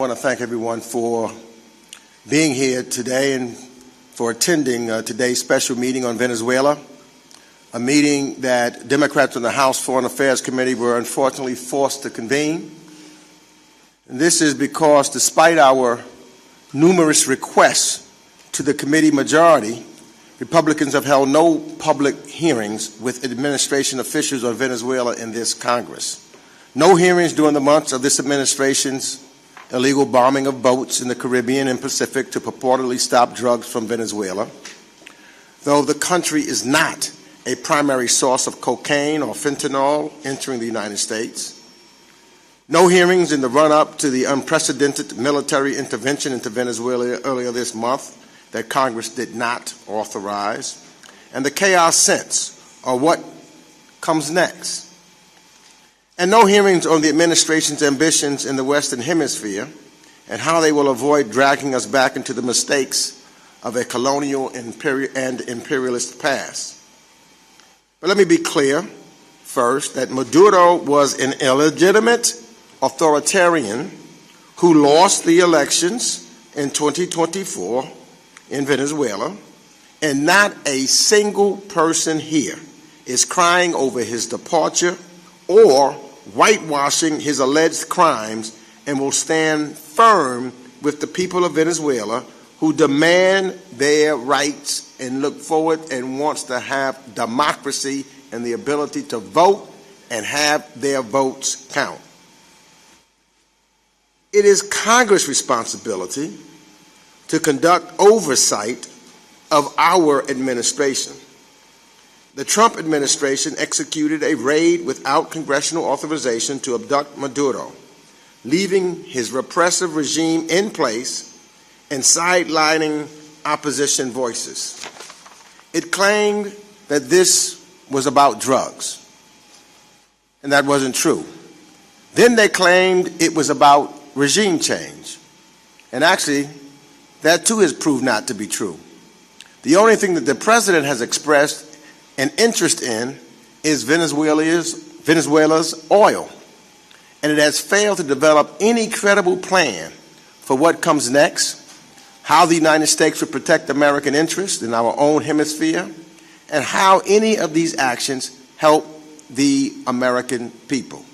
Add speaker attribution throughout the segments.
Speaker 1: I want to thank everyone for being here today and for attending today's special meeting on Venezuela, a meeting that Democrats on the House Foreign Affairs Committee were unfortunately forced to convene. And this is because despite our numerous requests to the committee majority, Republicans have held no public hearings with administration officials on Venezuela in this Congress. No hearings during the months of this administration's illegal bombing of boats in the Caribbean and Pacific to purportedly stop drugs from Venezuela. Though the country is not a primary source of cocaine or fentanyl entering the United States. No hearings in the run-up to the unprecedented military intervention into Venezuela earlier this month that Congress did not authorize. And the chaos since, or what comes next. And no hearings on the administration's ambitions in the Western Hemisphere and how they will avoid dragging us back into the mistakes of a colonial and imperialist past. But let me be clear first that Maduro was an illegitimate authoritarian who lost the elections in 2024 in Venezuela, and not a single person here is crying over his departure or whitewashing his alleged crimes, and will stand firm with the people of Venezuela who demand their rights and look forward and wants to have democracy and the ability to vote and have their votes count. It is Congress' responsibility to conduct oversight of our administration. The Trump administration executed a raid without congressional authorization to abduct Maduro, leaving his repressive regime in place and sidelining opposition voices. It claimed that this was about drugs, and that wasn't true. Then they claimed it was about regime change, and actually, that too has proved not to be true. The only thing that the president has expressed an interest in is Venezuela's oil, and it has failed to develop any credible plan for what comes next, how the United States will protect American interests in our own hemisphere, and how any of these actions help the American people.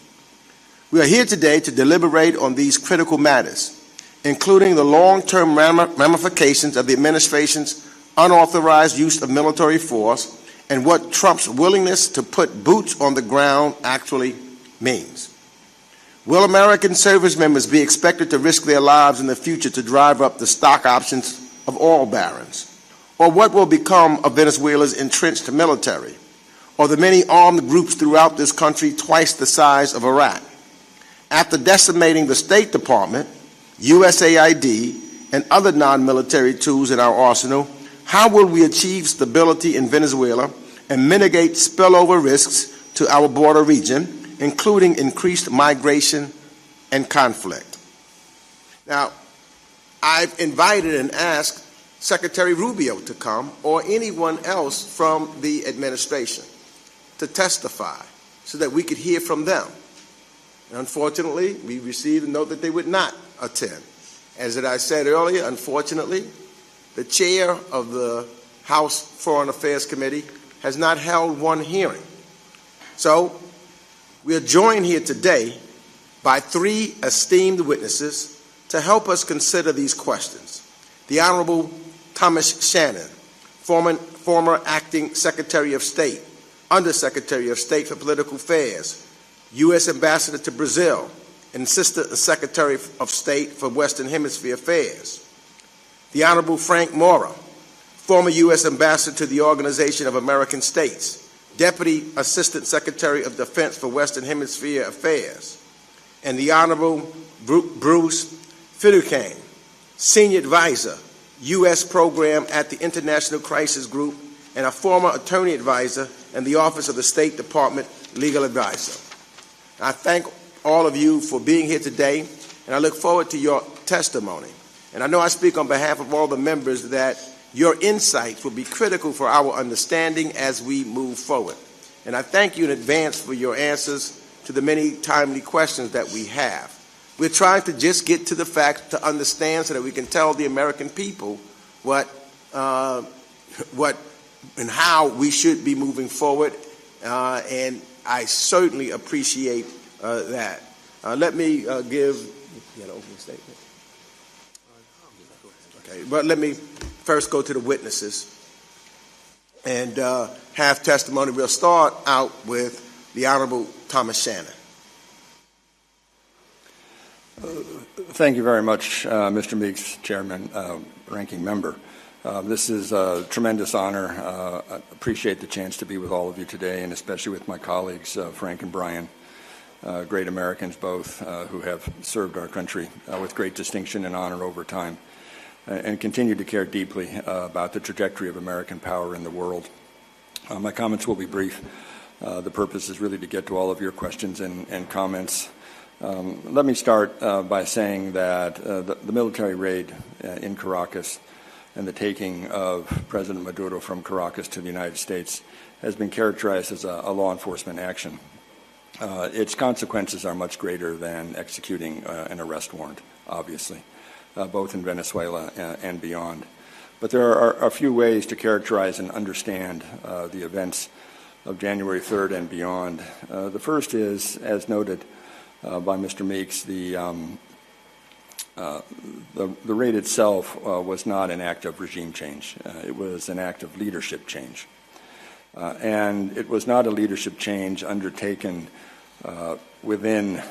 Speaker 1: We are here today to deliberate on these critical matters, including the long-term ramifications of the administration's unauthorized use of military force and what Trump's willingness to put boots on the ground actually means. Will American service members be expected to risk their lives in the future to drive up the stock options of oil barons? Or what will become of Venezuela's entrenched military? Or the many armed groups throughout this country twice the size of Iraq? After decimating the State Department, USAID, and other non-military tools in our arsenal, how will we achieve stability in Venezuela and mitigate spillover risks to our border region, including increased migration and conflict? Now, I've invited and asked Secretary Rubio to come, or anyone else from the administration, to testify so that we could hear from them. And unfortunately, we received a note that they would not attend. As I said earlier, unfortunately, the chair of the House Foreign Affairs Committee has not held one hearing. So we are joined here today by three esteemed witnesses to help us consider these questions. The Honorable Thomas Shannon, former Acting Secretary of State, Undersecretary of State for Political Affairs, U.S. Ambassador to Brazil, and Assistant Secretary of State for Western Hemisphere Affairs. The Honorable Frank Mora, former U.S. Ambassador to the Organization of American States, Deputy Assistant Secretary of Defense for Western Hemisphere Affairs. And the Honorable Bruce Fiducane, Senior Advisor, U.S. Program at the International Crisis Group, and a former Attorney Advisor in the Office of the State Department Legal Advisor. I thank all of you for being here today, and I look forward to your testimony. And I know I speak on behalf of all the members that your insights will be critical for our understanding as we move forward. And I thank you in advance for your answers to the many timely questions that we have. We're trying to just get to the facts to understand so that we can tell the American people what and how we should be moving forward. And I certainly appreciate that. Let me give an opening statement. Okay, but let me first go to the witnesses and have testimony. We'll start out with the Honorable Thomas Shannon.
Speaker 2: Thank you very much, Mr. Meeks, Chairman, Ranking Member. This is a tremendous honor. I appreciate the chance to be with all of you today, and especially with my colleagues, Frank and Brian, great Americans both, who have served our country with great distinction and honor over time, and continue to care deeply about the trajectory of American power in the world. My comments will be brief. The purpose is really to get to all of your questions and comments. Let me start by saying that the military raid in Caracas and the taking of President Maduro from Caracas to the United States has been characterized as a law enforcement action. Its consequences are much greater than executing an arrest warrant, obviously, both in Venezuela and beyond. But there are a few ways to characterize and understand the events of January 3rd and beyond. The first is, as noted by Mr. Meeks, the raid itself was not an act of regime change. It was an act of leadership change. And it was not a leadership change undertaken within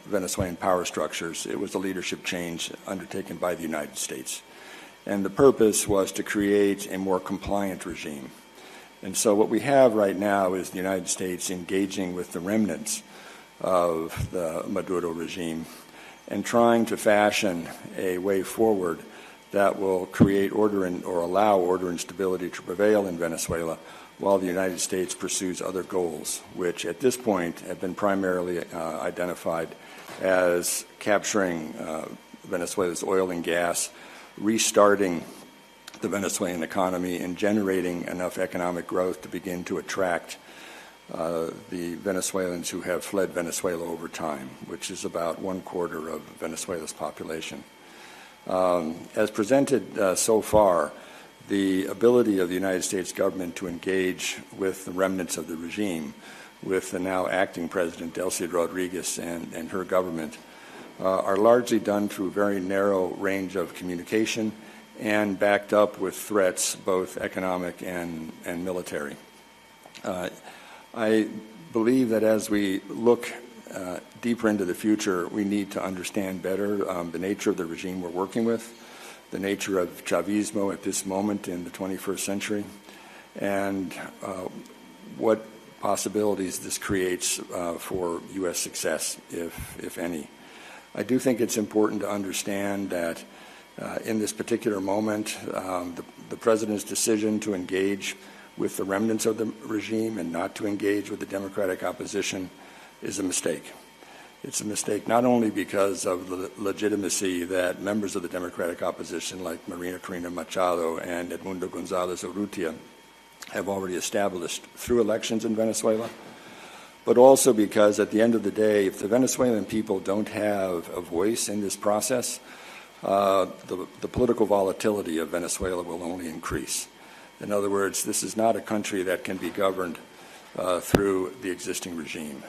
Speaker 2: Venezuelan power structures. It was a leadership change undertaken by the United States. And the purpose was to create a more compliant regime. And so what we have right now is the United States engaging with the remnants of the Maduro regime and trying to fashion a way forward that will create order or allow order and stability to prevail in Venezuela while the United States pursues other goals, which at this point have been primarily identified as capturing Venezuela's oil and gas, restarting the Venezuelan economy, and generating enough economic growth to begin to attract the Venezuelans who have fled Venezuela over time, which is about 1/4 of Venezuela's population. As presented so far, the ability of the United States government to engage with the remnants of the regime, with the now acting President Delcy Rodriguez and her government, are largely done through a very narrow range of communication and backed up with threats, both economic and military. I believe that as we look deeper into the future, we need to understand better the nature of the regime we're working with, the nature of Chavismo at this moment in the 21st century, and what possibilities this creates for U.S. success, if any. I do think it's important to understand that in this particular moment, the President's decision to engage with the remnants of the regime and not to engage with the Democratic opposition is a mistake. It's a mistake not only because of the legitimacy that members of the Democratic opposition like Maria Corina Machado and Edmundo Gonzalez Urrutia have already established through elections in Venezuela, but also because at the end of the day, if the Venezuelan people don't have a voice in this process, the political volatility of Venezuela will only increase. In other words, this is not a country that can be governed through the existing regime.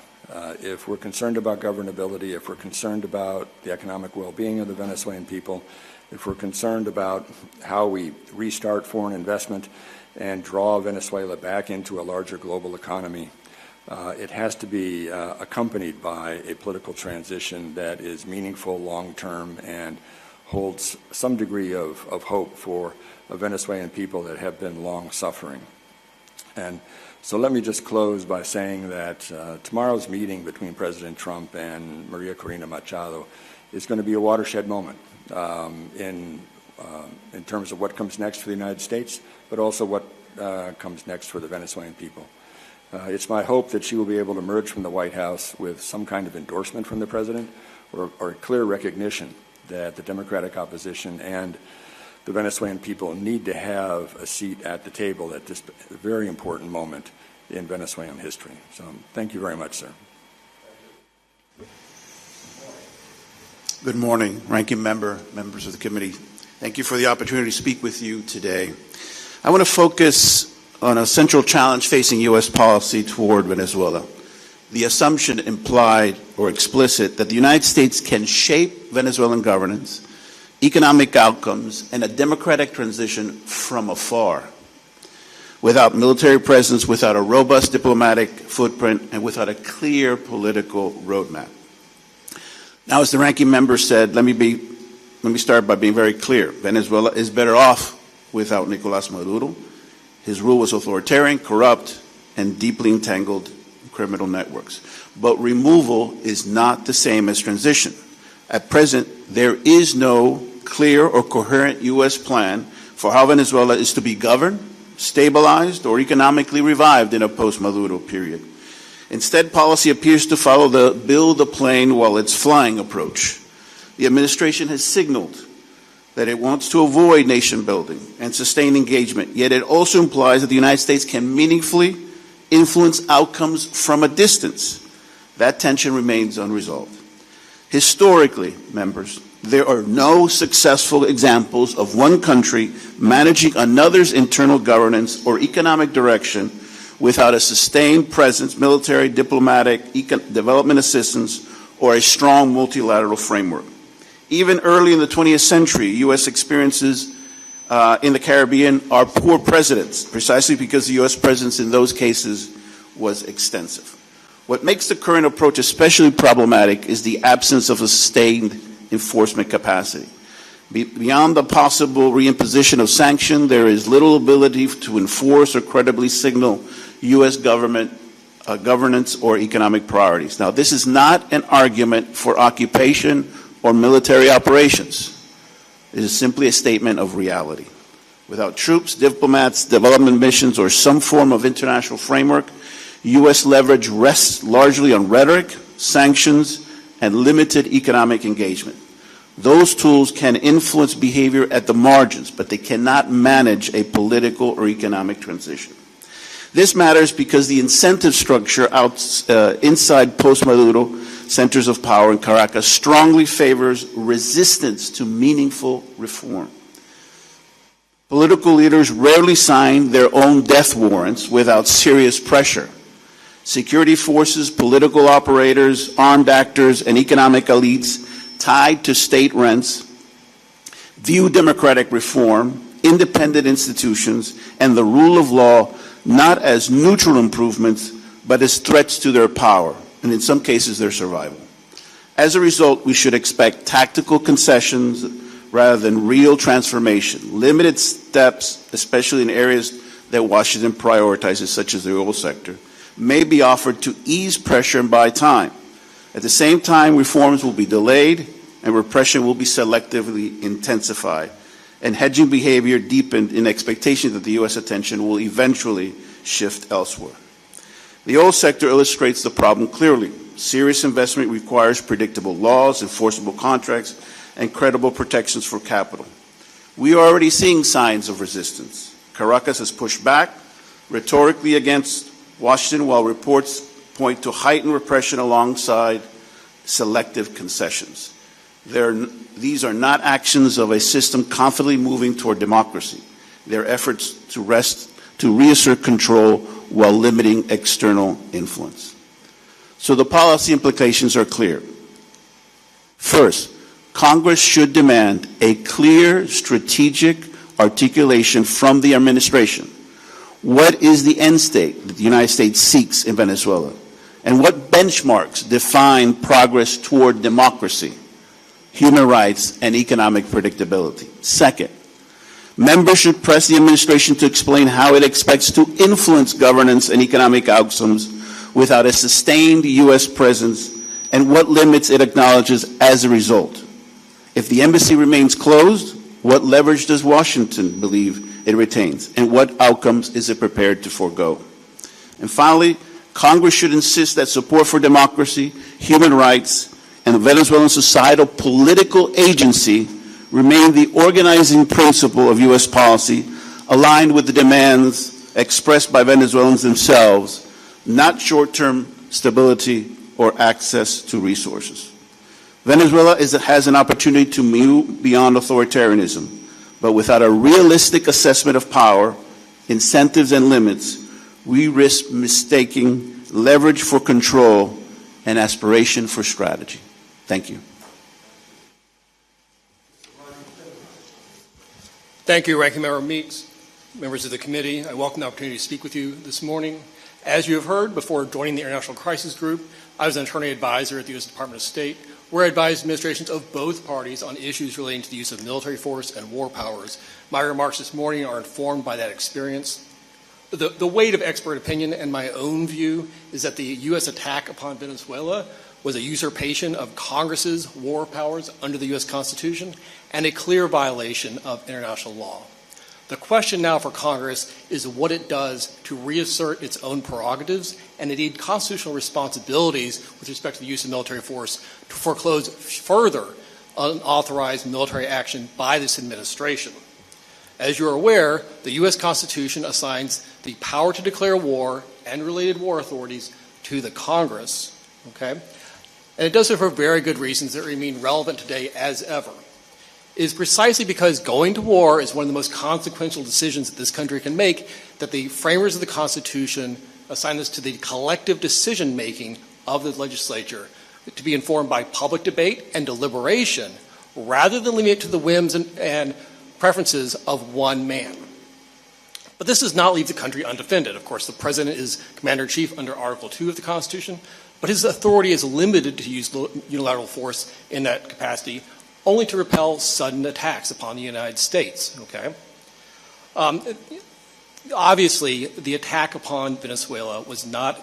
Speaker 2: If we're concerned about governability, if we're concerned about the economic well-being of the Venezuelan people, if we're concerned about how we restart foreign investment and draw Venezuela back into a larger global economy, it has to be accompanied by a political transition that is meaningful, long-term, and holds some degree of hope for Venezuelan people that have been long suffering. And so let me just close by saying that tomorrow's meeting between President Trump and Maria Corina Machado is going to be a watershed moment in terms of what comes next for the United States, but also what comes next for the Venezuelan people. It's my hope that she will be able to emerge from the White House with some kind of endorsement from the President or a clear recognition that the Democratic opposition and the Venezuelan people need to have a seat at the table at this very important moment in Venezuelan history. So thank you very much, sir.
Speaker 3: Good morning, Ranking Member, members of the committee. Thank you for the opportunity to speak with you today. I want to focus on a central challenge facing U.S. policy toward Venezuela. The assumption implied or explicit that the United States can shape Venezuelan governance, economic outcomes, and a democratic transition from afar, without military presence, without a robust diplomatic footprint, and without a clear political roadmap. Now, as the ranking member said, let me start by being very clear. Venezuela is better off without Nicolás Maduro. His rule was authoritarian, corrupt, and deeply entangled in criminal networks. But removal is not the same as transition. At present, there is no clear or coherent U.S. plan for how Venezuela is to be governed, stabilized, or economically revived in a post-Maduro period. Instead, policy appears to follow the build the plane while it's flying approach. The administration has signaled that it wants to avoid nation building and sustain engagement, yet it also implies that the United States can meaningfully influence outcomes from a distance. That tension remains unresolved. Historically, members, there are no successful examples of one country managing another's internal governance or economic direction without a sustained presence, military, diplomatic, development assistance, or a strong multilateral framework. Even early in the 20th century, U.S. experiences in the Caribbean are poor precedents, precisely because the U.S. presence in those cases was extensive. What makes the current approach especially problematic is the absence of a sustained enforcement capacity. Beyond the possible reimposition of sanction, there is little ability to enforce or credibly signal U.S. government governance or economic priorities. Now, this is not an argument for occupation or military operations. It is simply a statement of reality. Without troops, diplomats, development missions, or some form of international framework, U.S. leverage rests largely on rhetoric, sanctions, and limited economic engagement. Those tools can influence behavior at the margins, but they cannot manage a political or economic transition. This matters because the incentive structure inside post-Maduro centers of power in Caracas strongly favors resistance to meaningful reform. Political leaders rarely sign their own death warrants without serious pressure. Security forces, political operators, armed actors, and economic elites tied to state rents view democratic reform, independent institutions, and the rule of law not as neutral improvements, but as threats to their power, and in some cases their survival. As a result, we should expect tactical concessions rather than real transformation. Limited steps, especially in areas that Washington prioritizes, such as the oil sector, may be offered to ease pressure and buy time. At the same time, reforms will be delayed and repression will be selectively intensified, and hedging behavior deepened in expectation that the U.S. attention will eventually shift elsewhere. The oil sector illustrates the problem clearly. Serious investment requires predictable laws, enforceable contracts, and credible protections for capital. We are already seeing signs of resistance. Caracas has pushed back rhetorically against Washington, while reports point to heightened repression alongside selective concessions. These are not actions of a system confidently moving toward democracy. They're efforts to reassert control while limiting external influence. So the policy implications are clear. First, Congress should demand a clear strategic articulation from the administration. What is the end state that the United States seeks in Venezuela? And what benchmarks define progress toward democracy, human rights, and economic predictability? Second, members should press the administration to explain how it expects to influence governance and economic outcomes without a sustained U.S. presence, and what limits it acknowledges as a result. If the embassy remains closed, what leverage does Washington believe it retains, and what outcomes is it prepared to forego? And finally, Congress should insist that support for democracy, human rights, and Venezuelan societal political agency remain the organizing principle of U.S. policy, aligned with the demands expressed by Venezuelans themselves, not short-term stability or access to resources. Venezuela has an opportunity to move beyond authoritarianism, but without a realistic assessment of power, incentives, and limits, we risk mistaking leverage for control and aspiration for strategy. Thank you.
Speaker 4: Thank you, Ranking Member Meeks, members of the committee. I welcome the opportunity to speak with you this morning. As you have heard, before joining the International Crisis Group, I was an attorney advisor at the U.S. Department of State, where I advised administrations of both parties on issues relating to the use of military force and war powers. My remarks this morning are informed by that experience. The weight of expert opinion and my own view is that the U.S. attack upon Venezuela was a usurpation of Congress's war powers under the U.S. Constitution and a clear violation of international law. The question now for Congress is what it does to reassert its own prerogatives and indeed constitutional responsibilities with respect to the use of military force to foreclose further unauthorized military action by this administration. As you're aware, the U.S. Constitution assigns the power to declare war and related war authorities to the Congress, okay? And it does so for very good reasons that remain relevant today as ever. It is precisely because going to war is one of the most consequential decisions that this country can make that the framers of the Constitution assign this to the collective decision-making of the legislature to be informed by public debate and deliberation rather than leaving it to the whims and preferences of one man. But this does not leave the country undefended. Of course, the President is Commander-in-Chief under Article 2 of the Constitution, but his authority is limited to use unilateral force in that capacity only to repel sudden attacks upon the United States, okay? Obviously, the attack upon Venezuela was not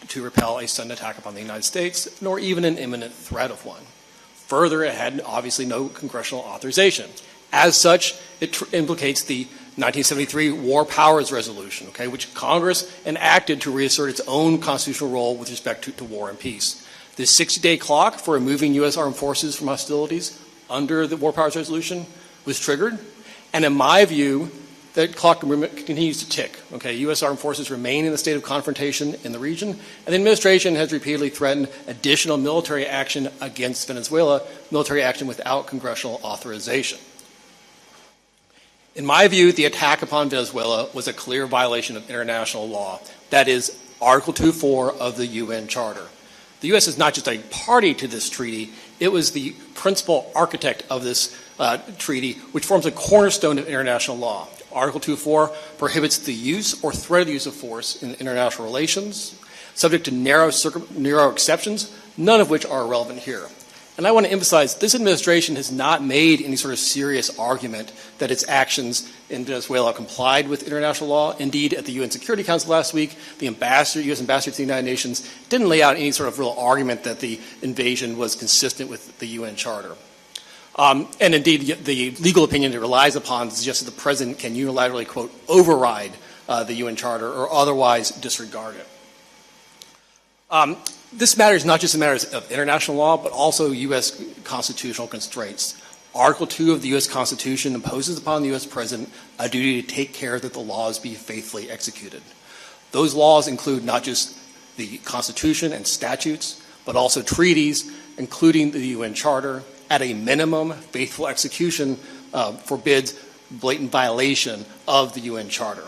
Speaker 4: to repel a sudden attack upon the United States, nor even an imminent threat of one. Further, it had obviously no congressional authorization. As such, it implicates the 1973 War Powers Resolution, okay, which Congress enacted to reassert its own constitutional role with respect to war and peace. This 60-day clock for removing U.S. armed forces from hostilities under the War Powers Resolution was triggered, and in my view, that clock continues to tick. Okay, U.S. armed forces remain in a state of confrontation in the region, and the administration has repeatedly threatened additional military action against Venezuela, military action without congressional authorization. In my view, the attack upon Venezuela was a clear violation of international law. That is Article 2.4 of the UN Charter. The U.S. is not just a party to this treaty, it was the principal architect of this treaty, which forms a cornerstone of international law. Article 2.4 prohibits the use or threat of the use of force in international relations, subject to narrow exceptions, none of which are relevant here. And I want to emphasize this administration has not made any sort of serious argument that its actions in Venezuela complied with international law. Indeed, at the UN Security Council last week, the U.S. ambassador to the United Nations didn't lay out any sort of real argument that the invasion was consistent with the UN Charter. And indeed, the legal opinion it relies upon suggests that the President can unilaterally, quote, override the UN Charter or otherwise disregard it. This matter is not just a matter of international law, but also U.S. constitutional constraints. Article 2 of the U.S. Constitution imposes upon the U.S. President a duty to take care that the laws be faithfully executed. Those laws include not just the Constitution and statutes, but also treaties, including the UN Charter. At a minimum, faithful execution forbids blatant violation of the UN Charter.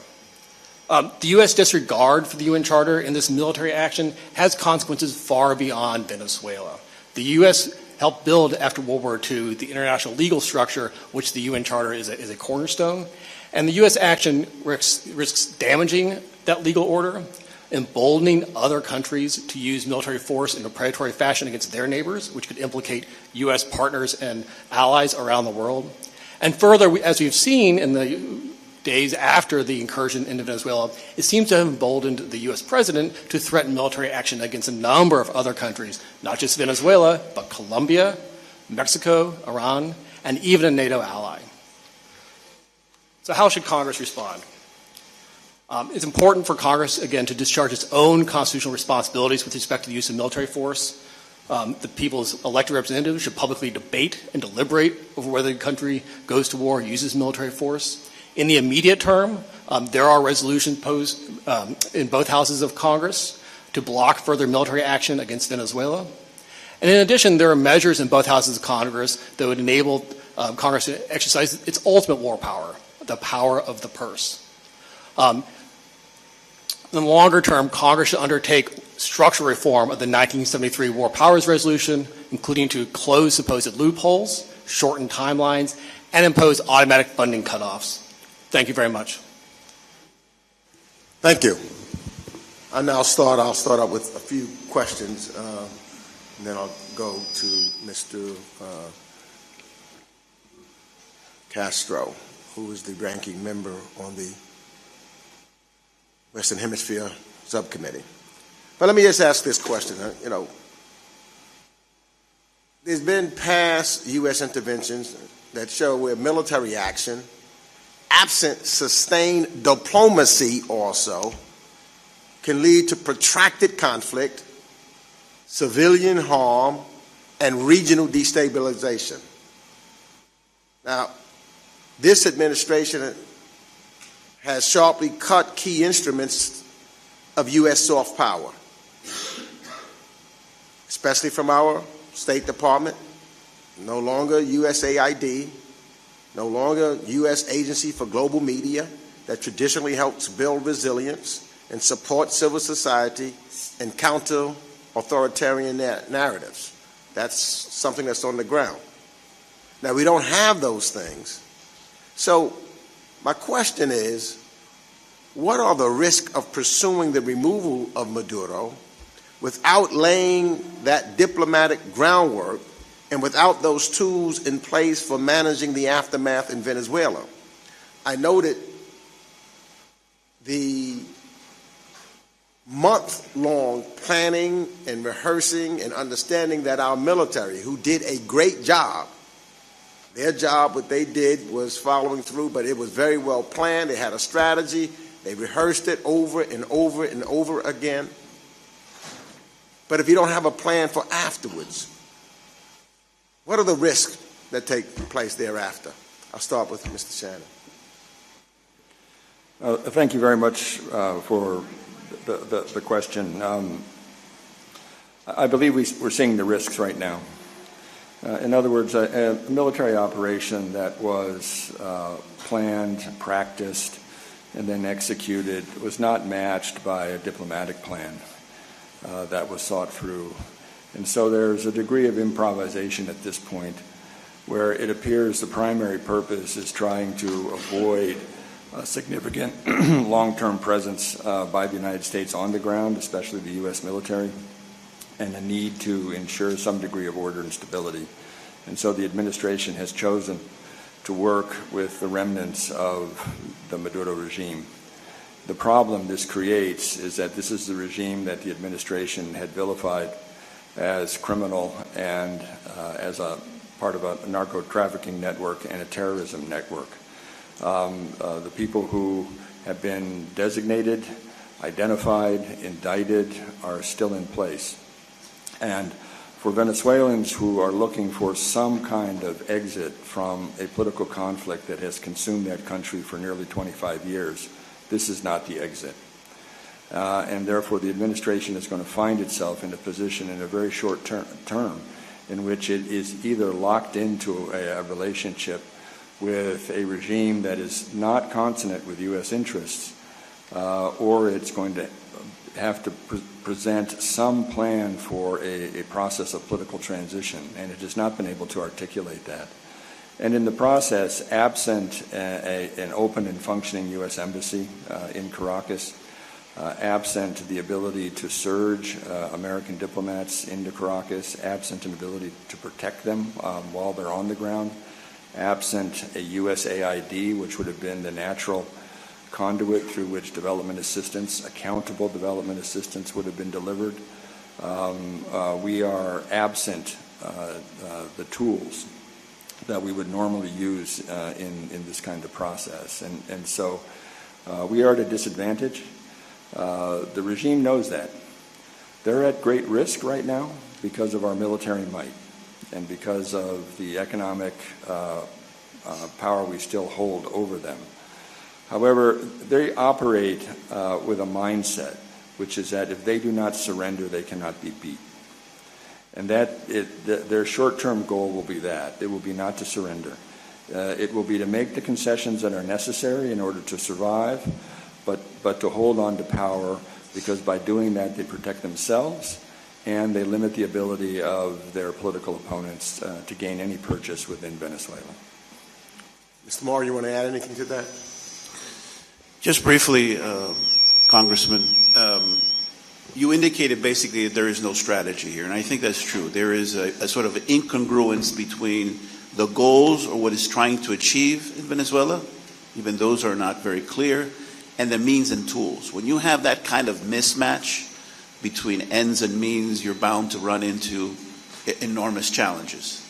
Speaker 4: The U.S. disregard for the UN Charter in this military action has consequences far beyond Venezuela. The U.S. helped build, after World War II, the international legal structure, which the UN Charter is a cornerstone. And the U.S. action risks damaging that legal order, emboldening other countries to use military force in a predatory fashion against their neighbors, which could implicate U.S. partners and allies around the world. And further, as we've seen in the days after the incursion into Venezuela, it seems to have emboldened the U.S. President to threaten military action against a number of other countries, not just Venezuela, but Colombia, Mexico, Iran, and even a NATO ally. So how should Congress respond? It's important for Congress, again, to discharge its own constitutional responsibilities with respect to the use of military force. The people's elected representatives should publicly debate and deliberate over whether the country goes to war or uses military force. In the immediate term, there are resolutions posed in both houses of Congress to block further military action against Venezuela. And in addition, there are measures in both houses of Congress that would enable Congress to exercise its ultimate war power, the power of the purse. In the longer term, Congress should undertake structural reform of the 1973 War Powers Resolution, including to close supposed loopholes, shorten timelines, and impose automatic funding cutoffs. Thank you very much.
Speaker 1: Thank you. I'll start out with a few questions, and then I'll go to Mr. Castro, who is the ranking member on the Western Hemisphere Subcommittee. But let me just ask this question. There's been past U.S. interventions that show where military action, absent sustained diplomacy also, can lead to protracted conflict, civilian harm, and regional destabilization. Now, this administration has sharply cut key instruments of U.S. soft power, especially from our State Department, no longer USAID, no longer U.S. Agency for Global Media that traditionally helps build resilience and support civil society and counter authoritarian narratives. That's something that's on the ground. Now, we don't have those things. So my question is, what are the risks of pursuing the removal of Maduro without laying that diplomatic groundwork and without those tools in place for managing the aftermath in Venezuela? I noted the month-long planning and rehearsing and understanding that our military, who did a great job, their job, what they did was following through, but it was very well planned. They had a strategy. They rehearsed it over and over and over again. But if you don't have a plan for afterwards, what are the risks that take place thereafter? I'll start with Mr. Shannon.
Speaker 2: Thank you very much for the question. I believe we're seeing the risks right now. In other words, a military operation that was planned, practiced, and then executed was not matched by a diplomatic plan that was thought through. And so there's a degree of improvisation at this point where it appears the primary purpose is trying to avoid a significant long-term presence by the United States on the ground, especially the U.S. military, and a need to ensure some degree of order and stability. And so the administration has chosen to work with the remnants of the Maduro regime. The problem this creates is that this is the regime that the administration had vilified as criminal and as a part of a narco-trafficking network and a terrorism network. The people who have been designated, identified, indicted are still in place. And for Venezuelans who are looking for some kind of exit from a political conflict that has consumed that country for nearly 25 years, this is not the exit. And therefore the administration is going to find itself in a position in a very short term in which it is either locked into a relationship with a regime that is not consonant with U.S. interests, or it's going to have to present some plan for a process of political transition, and it has not been able to articulate that. And in the process, absent an open and functioning U.S. embassy in Caracas, absent the ability to surge American diplomats into Caracas, absent an ability to protect them while they're on the ground, absent a USAID, which would have been the natural conduit through which development assistance, accountable development assistance would have been delivered. We are absent the tools that we would normally use in this kind of process. And so we are at a disadvantage. The regime knows that. They're at great risk right now because of our military might and because of the economic power we still hold over them. However, they operate with a mindset, which is that if they do not surrender, they cannot be beat. And their short-term goal will be that. It will be not to surrender. It will be to make the concessions that are necessary in order to survive, but to hold on to power, because by doing that they protect themselves and they limit the ability of their political opponents to gain any purchase within Venezuela.
Speaker 1: Mr. Moore, you want to add anything to that?
Speaker 3: Just briefly, Congressman, you indicated basically that there is no strategy here, and I think that's true. There is a sort of incongruence between the goals or what it's trying to achieve in Venezuela, even those are not very clear, and the means and tools. When you have that kind of mismatch between ends and means, you're bound to run into enormous challenges.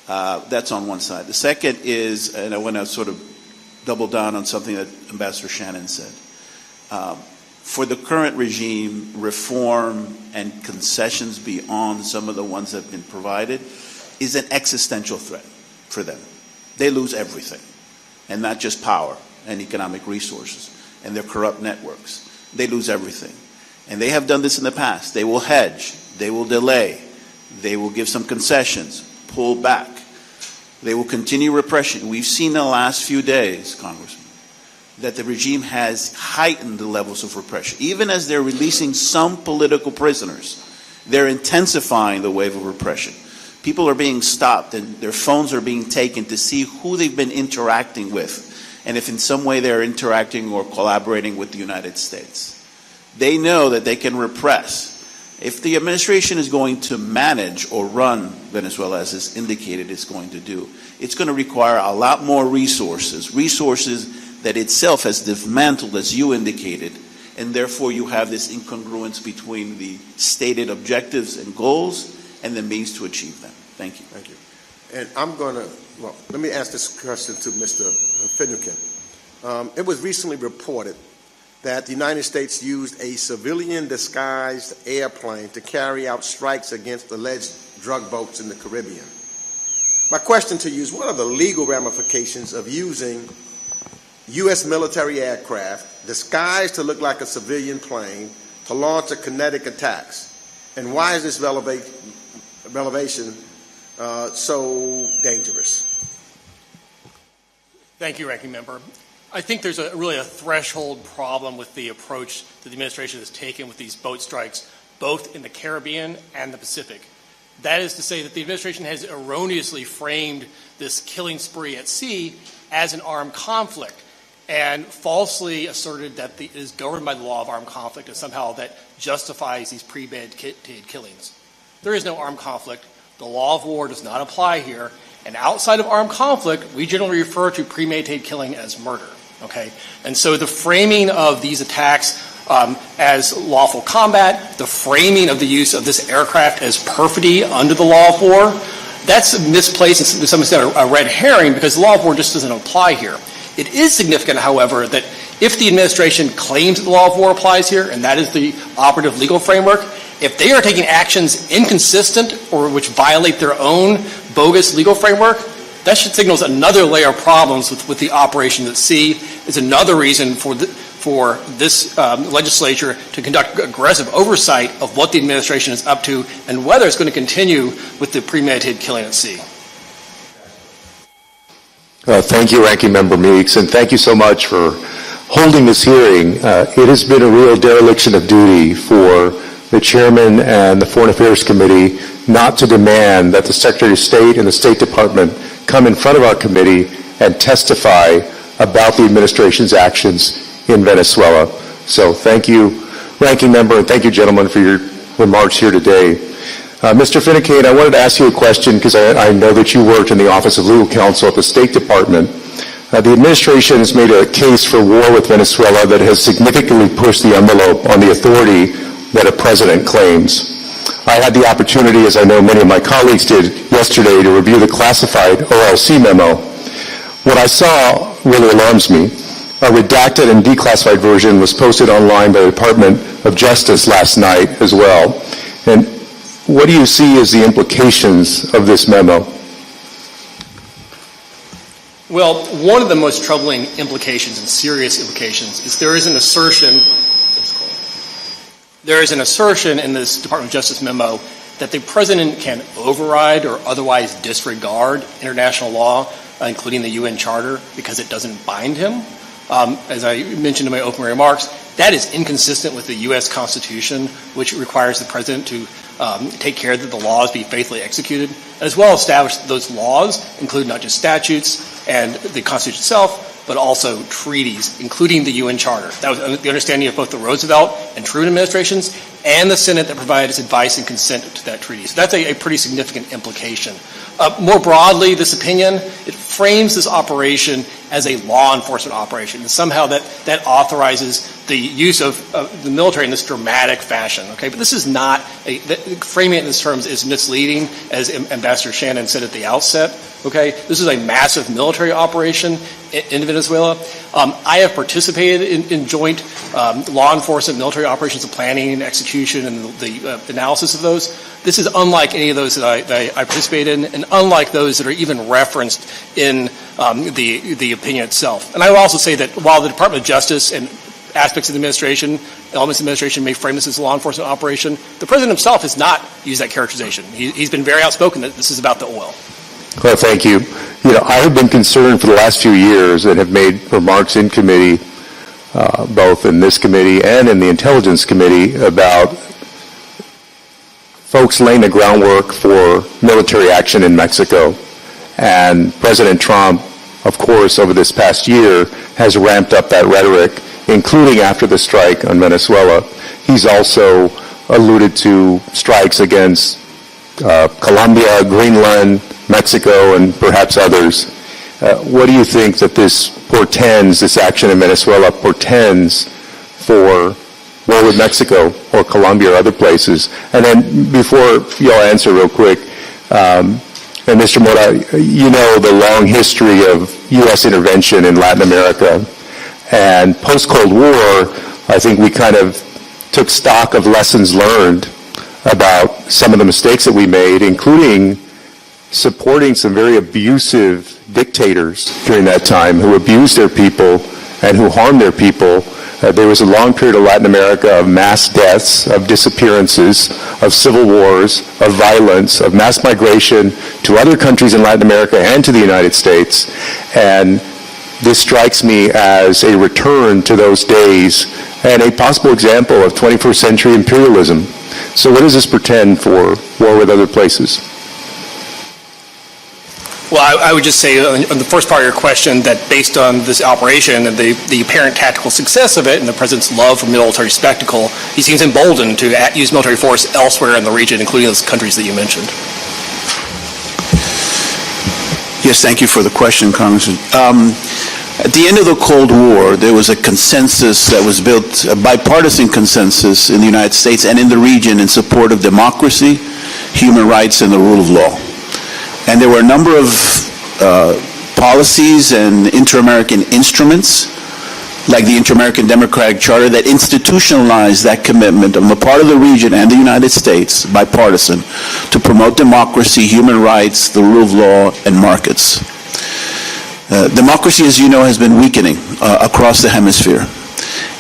Speaker 3: That's on one side. The second is, and I want to sort of double down on something that Ambassador Shannon said. For the current regime, reform and concessions beyond some of the ones that have been provided is an existential threat for them. They lose everything, and not just power and economic resources and their corrupt networks. They lose everything. And they have done this in the past. They will hedge, they will delay, they will give some concessions, pull back. They will continue repression. We've seen in the last few days, Congressman, that the regime has heightened the levels of repression. Even as they're releasing some political prisoners, they're intensifying the wave of repression. People are being stopped and their phones are being taken to see who they've been interacting with and if in some way they're interacting or collaborating with the United States. They know that they can repress. If the administration is going to manage or run Venezuela as is indicated it's going to do, it's going to require a lot more resources that itself has dismantled, as you indicated, and therefore you have this incongruence between the stated objectives and goals and the means to achieve them. Thank you.
Speaker 1: Thank you. And I'm going to, let me ask this question to Mr. Finucane. It was recently reported that the United States used a civilian-disguised airplane to carry out strikes against alleged drug boats in the Caribbean. My question to you is, what are the legal ramifications of using U.S. military aircraft disguised to look like a civilian plane to launch a kinetic attacks? And why is this revelation so dangerous?
Speaker 4: Thank you, Ranking Member. I think there's really a threshold problem with the approach that the administration has taken with these boat strikes, both in the Caribbean and the Pacific. That is to say that the administration has erroneously framed this killing spree at sea as an armed conflict and falsely asserted that it is governed by the law of armed conflict and somehow that justifies these premeditated killings. There is no armed conflict. The law of war does not apply here. And outside of armed conflict, we generally refer to premeditated killing as murder. Okay? And so the framing of these attacks as lawful combat, the framing of the use of this aircraft as perfidy under the law of war, that's misplaced and to some extent a red herring because the law of war just doesn't apply here. It is significant, however, that if the administration claims that the law of war applies here, and that is the operative legal framework, if they are taking actions inconsistent or which violate their own bogus legal framework, that should signal another layer of problems with the operation at sea. It's another reason for this legislature to conduct aggressive oversight of what the administration is up to and whether it's going to continue with the premeditated killing at sea.
Speaker 5: Thank you, Ranking Member Meeks, and thank you so much for holding this hearing. It has been a real dereliction of duty for the Chairman and the Foreign Affairs Committee not to demand that the Secretary of State and the State Department come in front of our committee and testify about the administration's actions in Venezuela. So thank you, Ranking Member, and thank you, gentlemen, for your remarks here today. Mr. Finucane, I wanted to ask you a question because I know that you worked in the Office of Legal Counsel at the State Department. The administration has made a case for war with Venezuela that has significantly pushed the envelope on the authority that a president claims. I had the opportunity, as I know many of my colleagues did yesterday, to review the classified OLC memo. What I saw really alarms me. A redacted and declassified version was posted online by the Department of Justice last night as well. And what do you see as the implications of this memo?
Speaker 4: Well, one of the most troubling implications and serious implications is there is an assertion in this Department of Justice memo that the president can override or otherwise disregard international law, including the UN Charter, because it doesn't bind him. As I mentioned in my opening remarks, that is inconsistent with the U.S. Constitution, which requires the president to take care that the laws be faithfully executed, as well as establish that those laws include not just statutes and the Constitution itself, but also treaties, including the UN Charter. That was the understanding of both the Roosevelt and Truman administrations and the Senate that provided its advice and consent to that treaty. So that's a pretty significant implication. More broadly, this opinion, it frames this operation as a law enforcement operation, and somehow that authorizes the use of the military in this dramatic fashion. Okay, but this is not framing it in these terms is misleading, as Ambassador Shannon said at the outset. Okay, this is a massive military operation in Venezuela. I have participated in joint law enforcement military operations of planning and execution and the analysis of those. This is unlike any of those that I participated in, and unlike those that are even referenced in the opinion itself. And I will also say that while the Department of Justice and aspects of the administration, elements of the administration may frame this as a law enforcement operation, the president himself has not used that characterization. He's been very outspoken that this is about the oil.
Speaker 5: Well, thank you. I have been concerned for the last few years and have made remarks in committee, both in this committee and in the Intelligence Committee, about folks laying the groundwork for military action in Mexico. And President Trump, of course, over this past year, has ramped up that rhetoric, including after the strike on Venezuela. He's also alluded to strikes against Colombia, Greenland, Mexico, and perhaps others. What do you think that this action in Venezuela portends for war with Mexico or Colombia or other places? And then before you all answer real quick, and Mr. Mora, you know the long history of U.S. intervention in Latin America. And post-Cold War, I think we kind of took stock of lessons learned about some of the mistakes that we made, including supporting some very abusive dictators during that time who abused their people and who harmed their people. There was a long period of Latin America of mass deaths, of disappearances, of civil wars, of violence, of mass migration to other countries in Latin America and to the United States. And this strikes me as a return to those days and a possible example of 21st century imperialism. So what does this portend for war with other places?
Speaker 4: Well, I would just say on the first part of your question that based on this operation and the apparent tactical success of it and the president's love for military spectacle, he seems emboldened to use military force elsewhere in the region, including those countries that you mentioned.
Speaker 3: Yes, thank you for the question, Congressman. At the end of the Cold War, there was a consensus that was built, a bipartisan consensus in the United States and in the region in support of democracy, human rights, and the rule of law. And there were a number of policies and inter-American instruments, like the Inter-American Democratic Charter, that institutionalized that commitment on the part of the region and the United States, bipartisan, to promote democracy, human rights, the rule of law, and markets. Democracy, as you know, has been weakening across the hemisphere.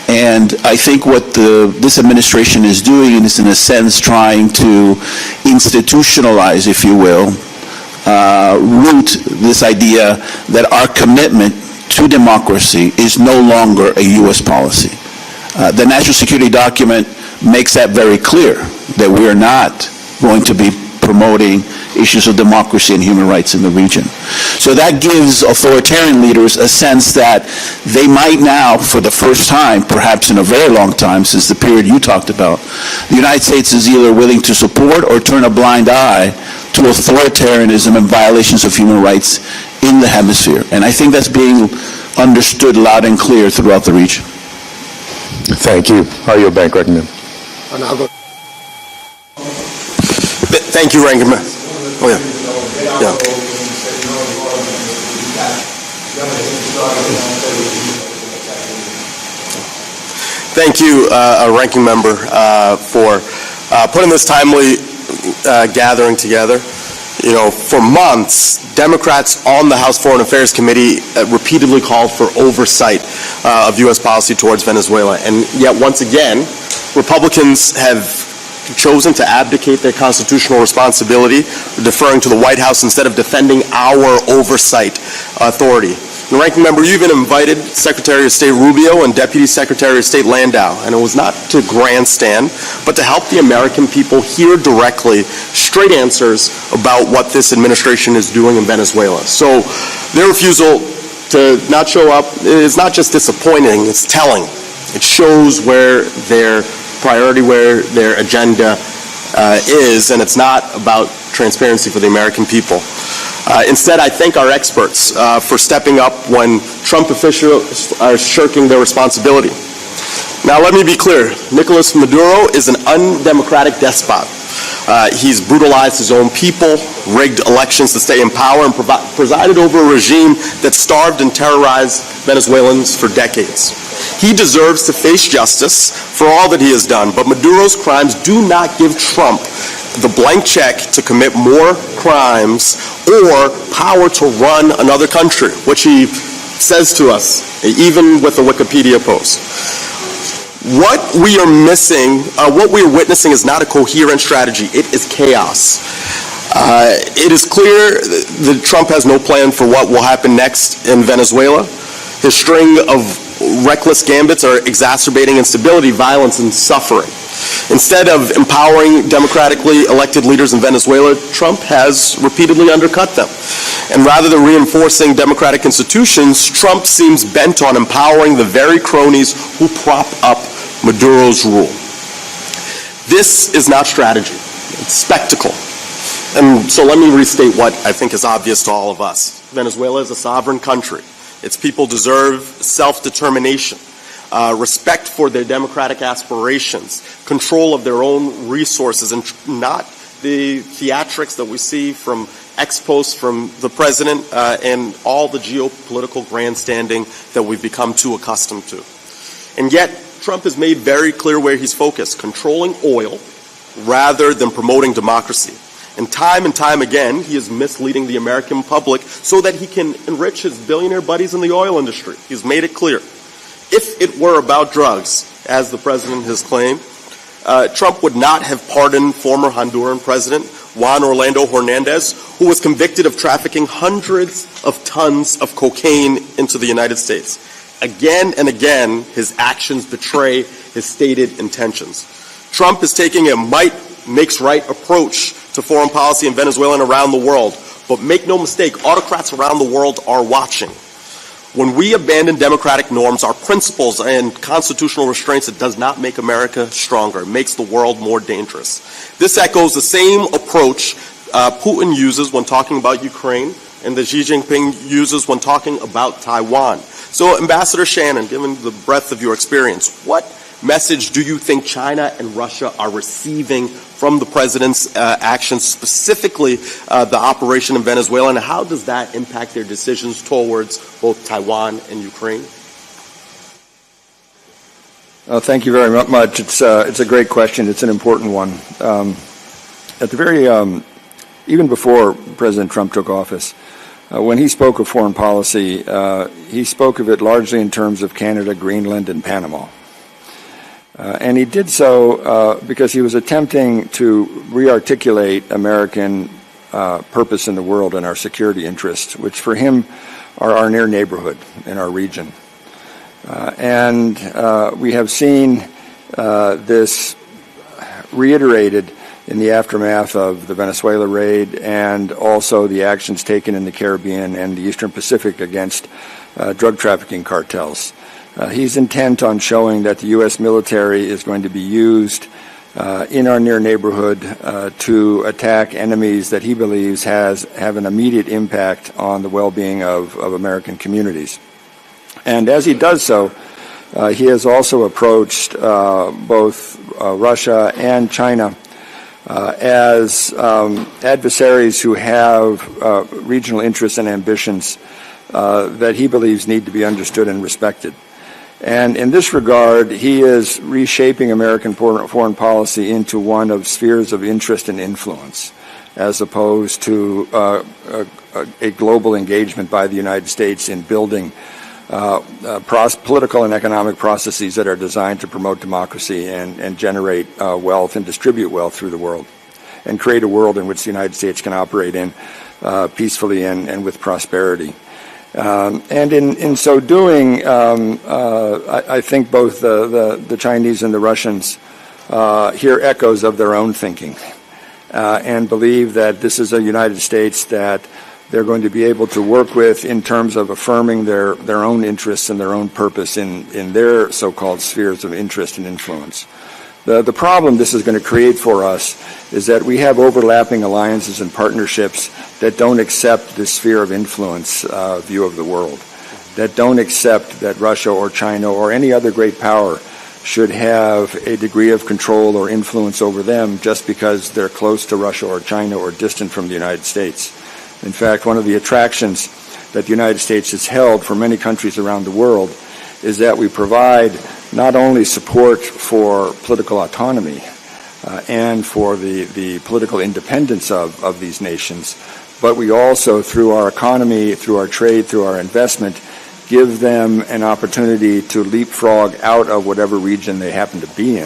Speaker 3: And I think what this administration is doing is, in a sense, trying to institutionalize, if you will, root this idea that our commitment to democracy is no longer a U.S. policy. The national security document makes that very clear, that we are not going to be promoting issues of democracy and human rights in the region. So that gives authoritarian leaders a sense that they might now, for the first time, perhaps in a very long time since the period you talked about, the United States is either willing to support or turn a blind eye to authoritarianism and violations of human rights in the hemisphere. And I think that's being understood loud and clear throughout the region.
Speaker 5: Thank you. I'll yield back, recommend.
Speaker 1: Thank you, Ranking Member. Oh, yeah. Yeah. Thank you, Ranking Member, for putting this timely gathering together. You know, for months, Democrats on the House Foreign Affairs Committee repeatedly called for oversight of U.S. policy towards Venezuela. And yet, once again, Republicans have
Speaker 6: chosen to abdicate their constitutional responsibility, deferring to the White House instead of defending our oversight authority. The ranking member, you even invited Secretary of State Rubio and Deputy Secretary of State Landau, and it was not to grandstand, but to help the American people hear directly straight answers about what this administration is doing in Venezuela. So their refusal to not show up is not just disappointing, it's telling. It shows where their priority, where their agenda is, and it's not about transparency for the American people. Instead, I thank our experts for stepping up when Trump officials are shirking their responsibility. Now, let me be clear. Nicolas Maduro is an undemocratic despot. He's brutalized his own people, rigged elections to stay in power, and presided over a regime that starved and terrorized Venezuelans for decades. He deserves to face justice for all that he has done, but Maduro's crimes do not give Trump the blank check to commit more crimes or power to run another country, which he says to us, even with a Wikipedia post. What we are missing, what we are witnessing is not a coherent strategy. It is chaos. It is clear that Trump has no plan for what will happen next in Venezuela. His string of reckless gambits are exacerbating instability, violence, and suffering. Instead of empowering democratically elected leaders in Venezuela, Trump has repeatedly undercut them. And rather than reinforcing democratic institutions, Trump seems bent on empowering the very cronies who prop up Maduro's rule. This is not strategy, it's spectacle. And so let me restate what I think is obvious to all of us. Venezuela is a sovereign country. Its people deserve self-determination, respect for their democratic aspirations, control of their own resources, and not the theatrics that we see from ex post from the president and all the geopolitical grandstanding that we've become too accustomed to. And yet, Trump has made very clear where he's focused, controlling oil rather than promoting democracy. And time again, he is misleading the American public so that he can enrich his billionaire buddies in the oil industry. He's made it clear. If it were about drugs, as the president has claimed, Trump would not have pardoned former Honduran President Juan Orlando Hernandez, who was convicted of trafficking hundreds of tons of cocaine into the United States. Again and again, his actions betray his stated intentions. Trump is taking a might makes right approach to foreign policy in Venezuela and around the world. But make no mistake, autocrats around the world are watching. When we abandon democratic norms, our principles and constitutional restraints, it does not make America stronger. It makes the world more dangerous. This echoes the same approach Putin uses when talking about Ukraine and that Xi Jinping uses when talking about Taiwan. So, Ambassador Shannon, given the breadth of your experience, what message do you think China and Russia are receiving from the president's actions, specifically the operation in Venezuela, and how does that impact their decisions towards both Taiwan and Ukraine?
Speaker 2: Thank you very much. It's a great question. It's an important one. At the very, even before President Trump took office, when he spoke of foreign policy, he spoke of it largely in terms of Canada, Greenland, and Panama. And he did so because he was attempting to re-articulate American purpose in the world and our security interests, which for him are our near neighborhood in our region. And we have seen this reiterated in the aftermath of the Venezuela raid and also the actions taken in the Caribbean and the Eastern Pacific against drug trafficking cartels. He's intent on showing that the U.S. military is going to be used in our near neighborhood to attack enemies that he believes have an immediate impact on the well-being of American communities. And as he does so, he has also approached both Russia and China as adversaries who have regional interests and ambitions that he believes need to be understood and respected. And in this regard, he is reshaping American foreign policy into one of spheres of interest and influence, as opposed to a global engagement by the United States in building political and economic processes that are designed to promote democracy and generate wealth and distribute wealth through the world, and create a world in which the United States can operate in peacefully and with prosperity. And in so doing, I think both the Chinese and the Russians hear echoes of their own thinking and believe that this is a United States that they're going to be able to work with in terms of affirming their own interests and their own purpose in their so-called spheres of interest and influence. The problem this is going to create for us is that we have overlapping alliances and partnerships that don't accept this sphere of influence view of the world, that don't accept that Russia or China or any other great power should have a degree of control or influence over them just because they're close to Russia or China or distant from the United States. In fact, one of the attractions that the United States has held for many countries around the world is that we provide not only support for political autonomy and for the political independence of these nations, but we also, through our economy, through our trade, through our investment, give them an opportunity to leapfrog out of whatever region they happen to be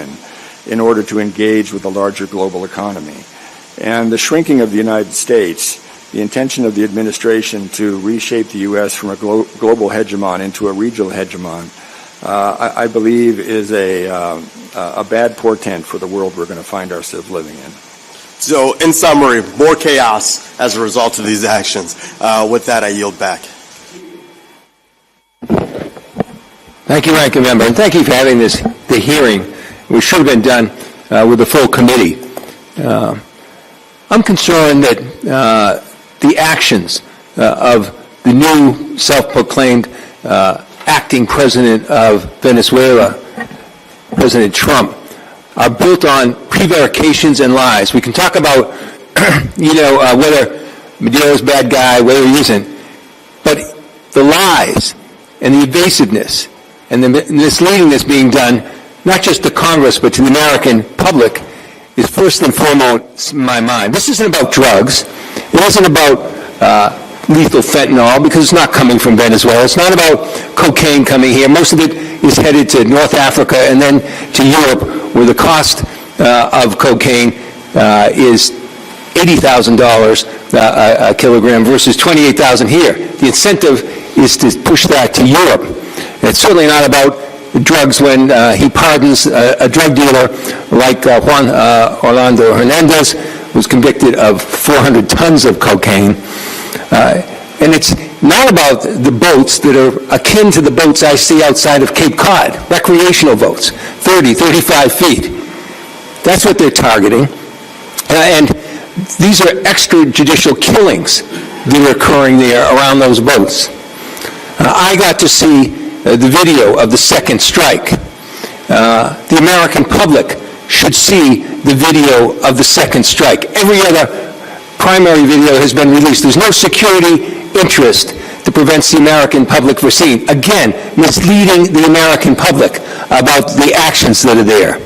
Speaker 2: in order to engage with the larger global economy. And the shrinking of the United States, the intention of the administration to reshape the U.S. from a global hegemon into a regional hegemon, I believe is a bad portent for the world we're going to find ourselves living in.
Speaker 6: So, in summary, more chaos as a result of these actions. With that, I yield back.
Speaker 7: Thank you, Ranking Member, and thank you for having the hearing, which should have been done with the full committee. I'm concerned that the actions of the new self-proclaimed acting president of Venezuela, President Trump, are built on prevarications and lies. We can talk about, whether Maduro's a bad guy, whether he isn't, but the lies and the evasiveness and the misleading that's being done, not just to Congress, but to the American public, is first and foremost in my mind. This isn't about drugs. It isn't about lethal fentanyl, because it's not coming from Venezuela. It's not about cocaine coming here. Most of it is headed to North Africa and then to Europe, where the cost of cocaine is $80,000 a kilogram versus $28,000 here. The incentive is to push that to Europe. It's certainly not about drugs when he pardons a drug dealer like Juan Orlando Hernandez, who's convicted of 400 tons of cocaine. And it's not about the boats that are akin to the boats I see outside of Cape Cod, recreational boats, 30, 35 feet. That's what they're targeting. And these are extrajudicial killings that are occurring there around those boats. I got to see the video of the second strike. The American public should see the video of the second strike. Every other primary video has been released. There's no security interest that prevents the American public from seeing. Again, misleading the American public about the actions that are there.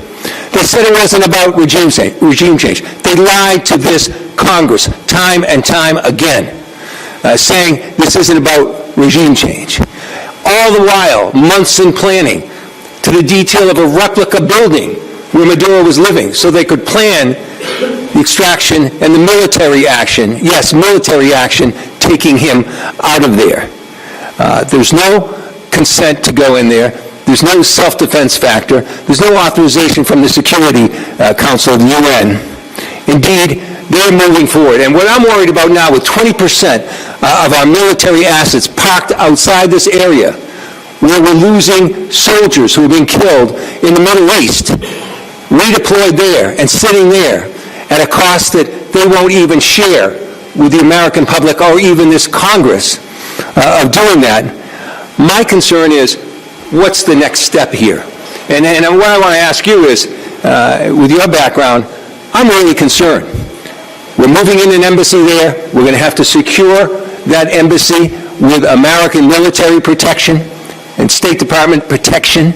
Speaker 7: They said it wasn't about regime change. They lied to this Congress time and time again, saying this isn't about regime change. All the while, months in planning to the detail of a replica building where Maduro was living so they could plan the extraction and the military action, yes, military action, taking him out of there. There's no consent to go in there. There's no self-defense factor. There's no authorization from the Security Council of the UN. Indeed, they're moving forward. And what I'm worried about now, with 20% of our military assets parked outside this area, where we're losing soldiers who have been killed in the Middle East, redeployed there and sitting there at a cost that they won't even share with the American public or even this Congress of doing that. My concern is, what's the next step here? And what I want to ask you is, with your background, I'm really concerned. We're moving in an embassy there. We're going to have to secure that embassy with American military protection and State Department protection.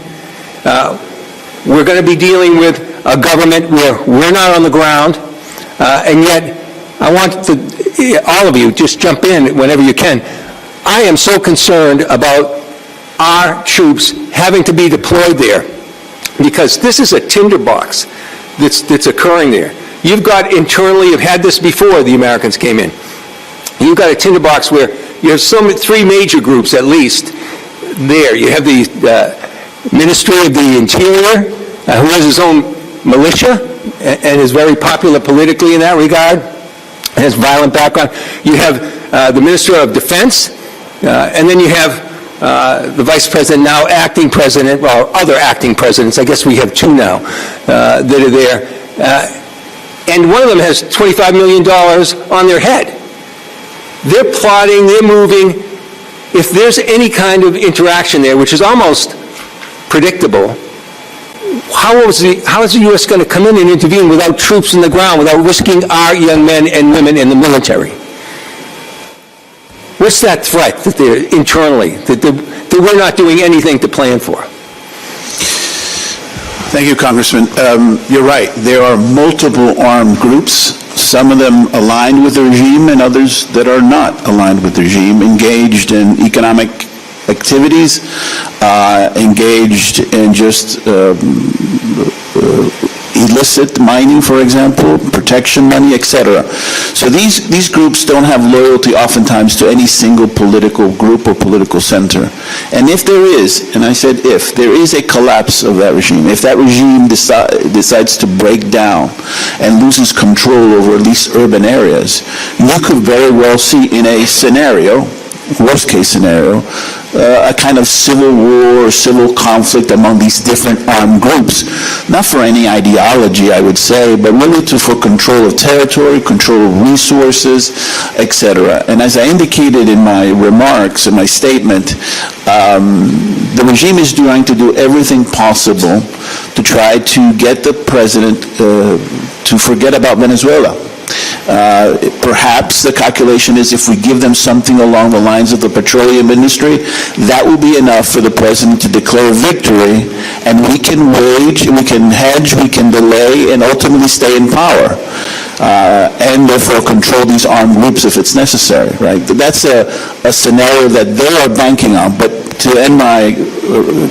Speaker 7: We're going to be dealing with a government where we're not on the ground, and yet I want all of you, just jump in whenever you can. I am so concerned about our troops having to be deployed there, because this is a tinderbox that's occurring there. You've got internally, you've had this before the Americans came in. You've got a tinderbox where you have three major groups at least there. You have the Ministry of the Interior, who has his own militia and is very popular politically in that regard, has violent background. You have the Minister of Defense, and then you have the Vice President, now acting president, well, other acting presidents. I guess we have two now that are there. And one of them has $25 million on their head. They're plotting, they're moving. If there's any kind of interaction there, which is almost predictable, how is the U.S. going to come in and intervene without troops on the ground, without risking our young men and women in the military? What's that threat that they're internally, that we're not doing anything to plan for?
Speaker 3: Thank you, Congressman. You're right. There are multiple armed groups, some of them aligned with the regime and others that are not aligned with the regime, engaged in economic activities, engaged in just illicit mining, for example, protection money, etc. So these groups don't have loyalty oftentimes to any single political group or political center. And if there is, and I said if, there is a collapse of that regime, if that regime decides to break down and loses control over at least urban areas, you could very well see in a scenario, worst case scenario, a kind of civil war or civil conflict among these different armed groups, not for any ideology, I would say, but really for control of territory, control of resources, etc. And as I indicated in my remarks, in my statement, the regime is trying to do everything possible to try to get the president to forget about Venezuela. Perhaps the calculation is if we give them something along the lines of the petroleum industry, that will be enough for the president to declare victory, and we can hedge, we can delay, and ultimately stay in power, and therefore control these armed groups if it's necessary, right? That's a scenario that they are banking on. But to end my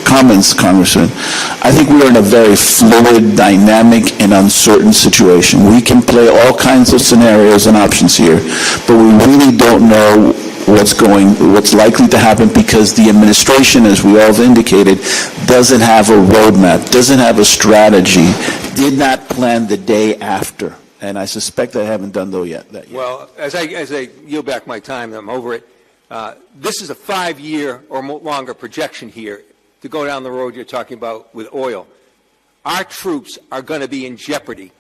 Speaker 3: comments, Congressman, I think we are in a very fluid, dynamic, and uncertain situation. We can play all kinds of scenarios and options here, but we really don't know what's likely to happen, because the administration, as we all have indicated, doesn't have a roadmap, doesn't have a strategy, did not plan the day after. And I suspect I haven't done that yet.
Speaker 7: Well, as I yield back my time, I'm over it. This is a 5-year or longer projection here to go down the road you're talking about with oil. Our troops are going to be in jeopardy.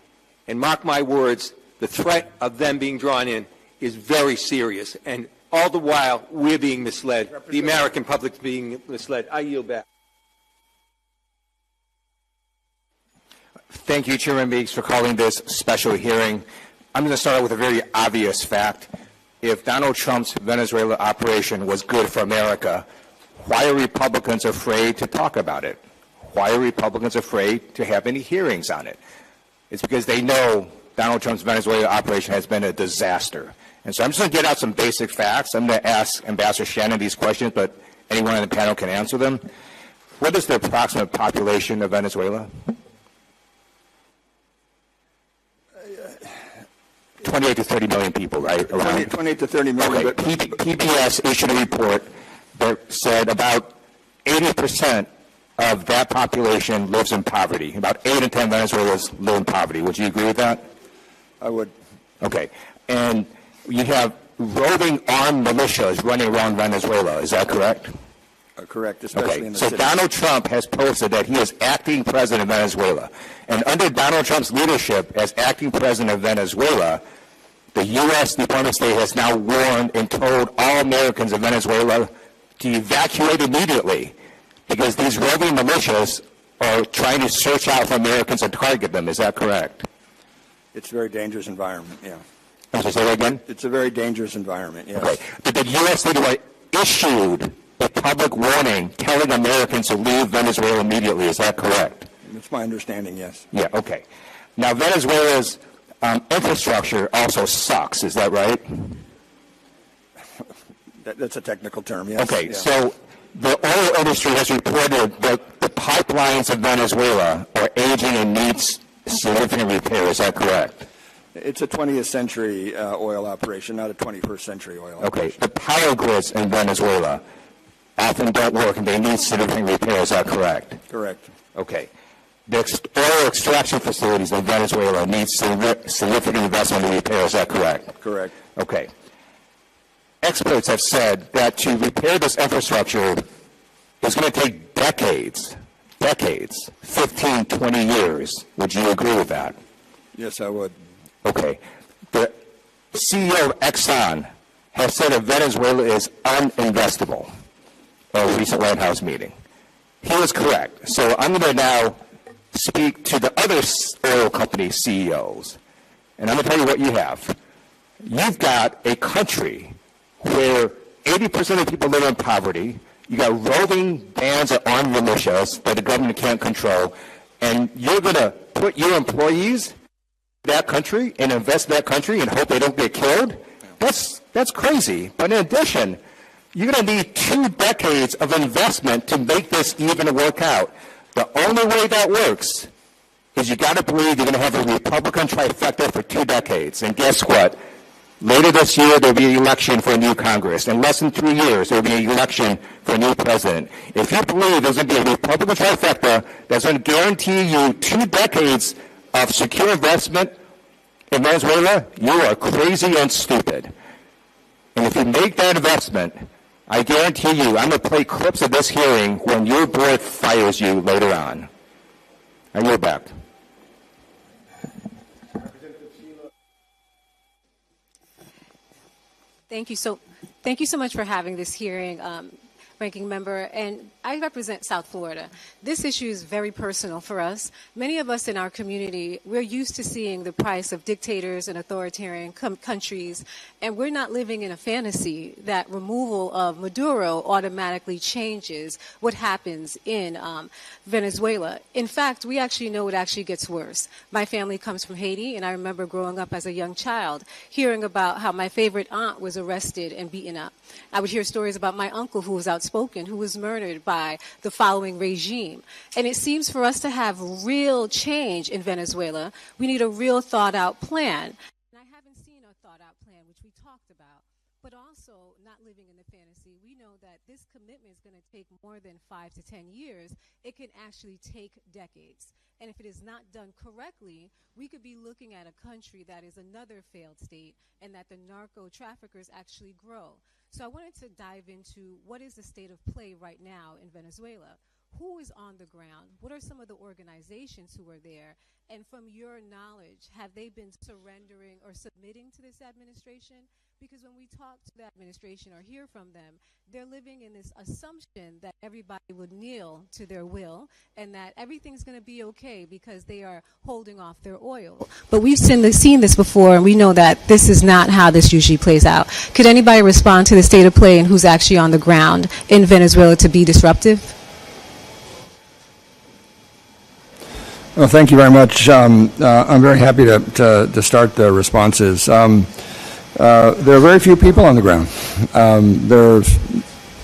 Speaker 7: And mark my words, the threat of them being drawn in is very serious. And all the while, we're being misled. The American public's being misled. I yield back.
Speaker 8: Thank you, Chairman Meeks, for calling this special hearing. I'm going to start out with a very obvious fact. If Donald Trump's Venezuela operation was good for America, why are Republicans afraid to talk about it? Why are Republicans afraid to have any hearings on it? It's because they know Donald Trump's Venezuela operation has been a disaster. And so I'm just going to get out some basic facts. I'm going to ask Ambassador Shannon these questions, but anyone on the panel can answer them. What is the approximate population of Venezuela? 28 to 30 million people, right?
Speaker 2: 28 to 30 million.
Speaker 8: Okay. PBS issued a report that said about 80% of that population lives in poverty. About 8 in 10 Venezuelans live in poverty. Would you agree with that?
Speaker 2: I would.
Speaker 8: Okay. And you have roving armed militias running around Venezuela. Is that correct?
Speaker 2: Correct, especially in the city.
Speaker 8: So Donald Trump has posted that he is acting president of Venezuela. And under Donald Trump's leadership as acting president of Venezuela, the U.S. Department of State has now warned and told all Americans of Venezuela to evacuate immediately, because these roving militias are trying to search out for Americans and target them. Is that correct?
Speaker 2: It's a very dangerous environment, yeah.
Speaker 8: I'm sorry, say that again?
Speaker 2: It's a very dangerous environment, yes.
Speaker 8: Okay. But the U.S. leader issued a public warning telling Americans to leave Venezuela immediately. Is that correct?
Speaker 2: That's my understanding, yes.
Speaker 8: Yeah, okay. Now, Venezuela's infrastructure also sucks. Is that right?
Speaker 2: That's a technical term, yes.
Speaker 8: Okay,
Speaker 2: yeah.
Speaker 8: so the oil industry has reported that the pipelines of Venezuela are aging and needs significant repair. Is that correct?
Speaker 2: It's a 20th century oil operation, not a 21st century oil
Speaker 8: Okay.
Speaker 2: operation.
Speaker 8: The power grids in Venezuela often don't work and they need significant repair. Is that correct?
Speaker 2: Correct.
Speaker 8: Okay. The oil extraction facilities in Venezuela need significant investment and repair. Is that correct?
Speaker 2: Correct.
Speaker 8: Okay. Experts have said that to repair this infrastructure is going to take decades, 15, 20 years. Would you agree with that?
Speaker 2: Yes, I would.
Speaker 8: Okay. The CEO of Exxon has said that Venezuela is uninvestable at a recent White House meeting. He was correct. So I'm going to now speak to the other oil company CEOs, and I'm going to tell you what you have. You've got a country where 80% of people live in poverty. You got roving bands of armed militias that the government can't control, and you're going to put your employees in that country and invest in that country and hope they don't get killed? That's crazy. But in addition, you're going to need 2 decades of investment to make this even work out. The only way that works is you got to believe you're going to have a Republican trifecta for 2 decades. And guess what? Later this year, there will be an election for a new Congress. In less than 3 years, there will be an election for a new president. If you believe there's going to be a Republican trifecta that's going to guarantee you 2 decades of secure investment in Venezuela, you are crazy and stupid. And if you make that investment, I guarantee you, I'm going to play clips of this hearing when your board fires you later on. I yield back.
Speaker 9: Thank you so much for having this hearing, Ranking Member. And I represent South Florida. This issue is very personal for us. Many of us in our community, we're used to seeing the price of dictators and authoritarian countries, and we're not living in a fantasy that removal of Maduro automatically changes what happens in Venezuela. In fact, we actually know it actually gets worse. My family comes from Haiti, and I remember growing up as a young child, hearing about how my favorite aunt was arrested and beaten up. I would hear stories about my uncle who was outspoken, who was murdered by the following regime. And it seems for us to have real change in Venezuela, we need a real thought-out plan. And I haven't seen a thought-out plan, which we talked about, but also not living in the fantasy. We know that this commitment is going to take more than 5 to 10 years. It can actually take decades. And if it is not done correctly, we could be looking at a country that is another failed state and that the narco traffickers actually grow. So I wanted to dive into what is the state of play right now in Venezuela. Who is on the ground? What are some of the organizations who are there? And from your knowledge, have they been surrendering or submitting to this administration? Because when we talk to the administration or hear from them, they're living in this assumption that everybody would kneel to their will and that everything's going to be okay because they are holding off their oil. But we've seen this before, and we know that this is not how this usually plays out. Could anybody respond to the state of play and who's actually on the ground in Venezuela to be disruptive?
Speaker 2: Well, thank you very much. I'm very happy to start the responses. There are very few people on the ground. The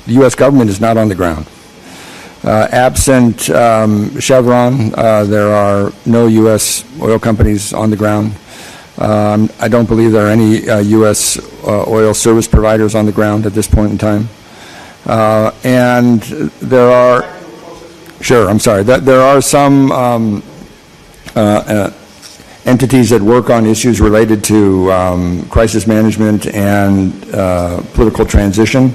Speaker 2: U.S. government is not on the ground. Absent Chevron, there are no U.S. oil companies on the ground. I don't believe there are any U.S. oil service providers on the ground at this point in time. And there are, there are some entities that work on issues related to crisis management and political transition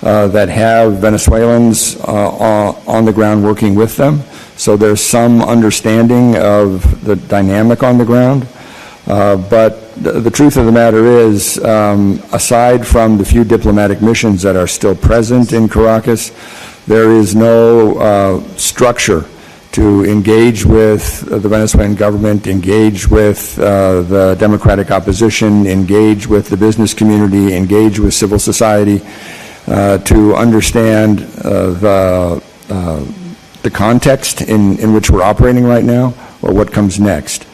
Speaker 2: that have Venezuelans on the ground working with them. So there's some understanding of the dynamic on the ground. But the truth of the matter is, aside from the few diplomatic missions that are still present in Caracas, there is no structure to engage with the Venezuelan government, engage with the democratic opposition, engage with the business community, engage with civil society to understand the context in which we're operating right now or what comes next.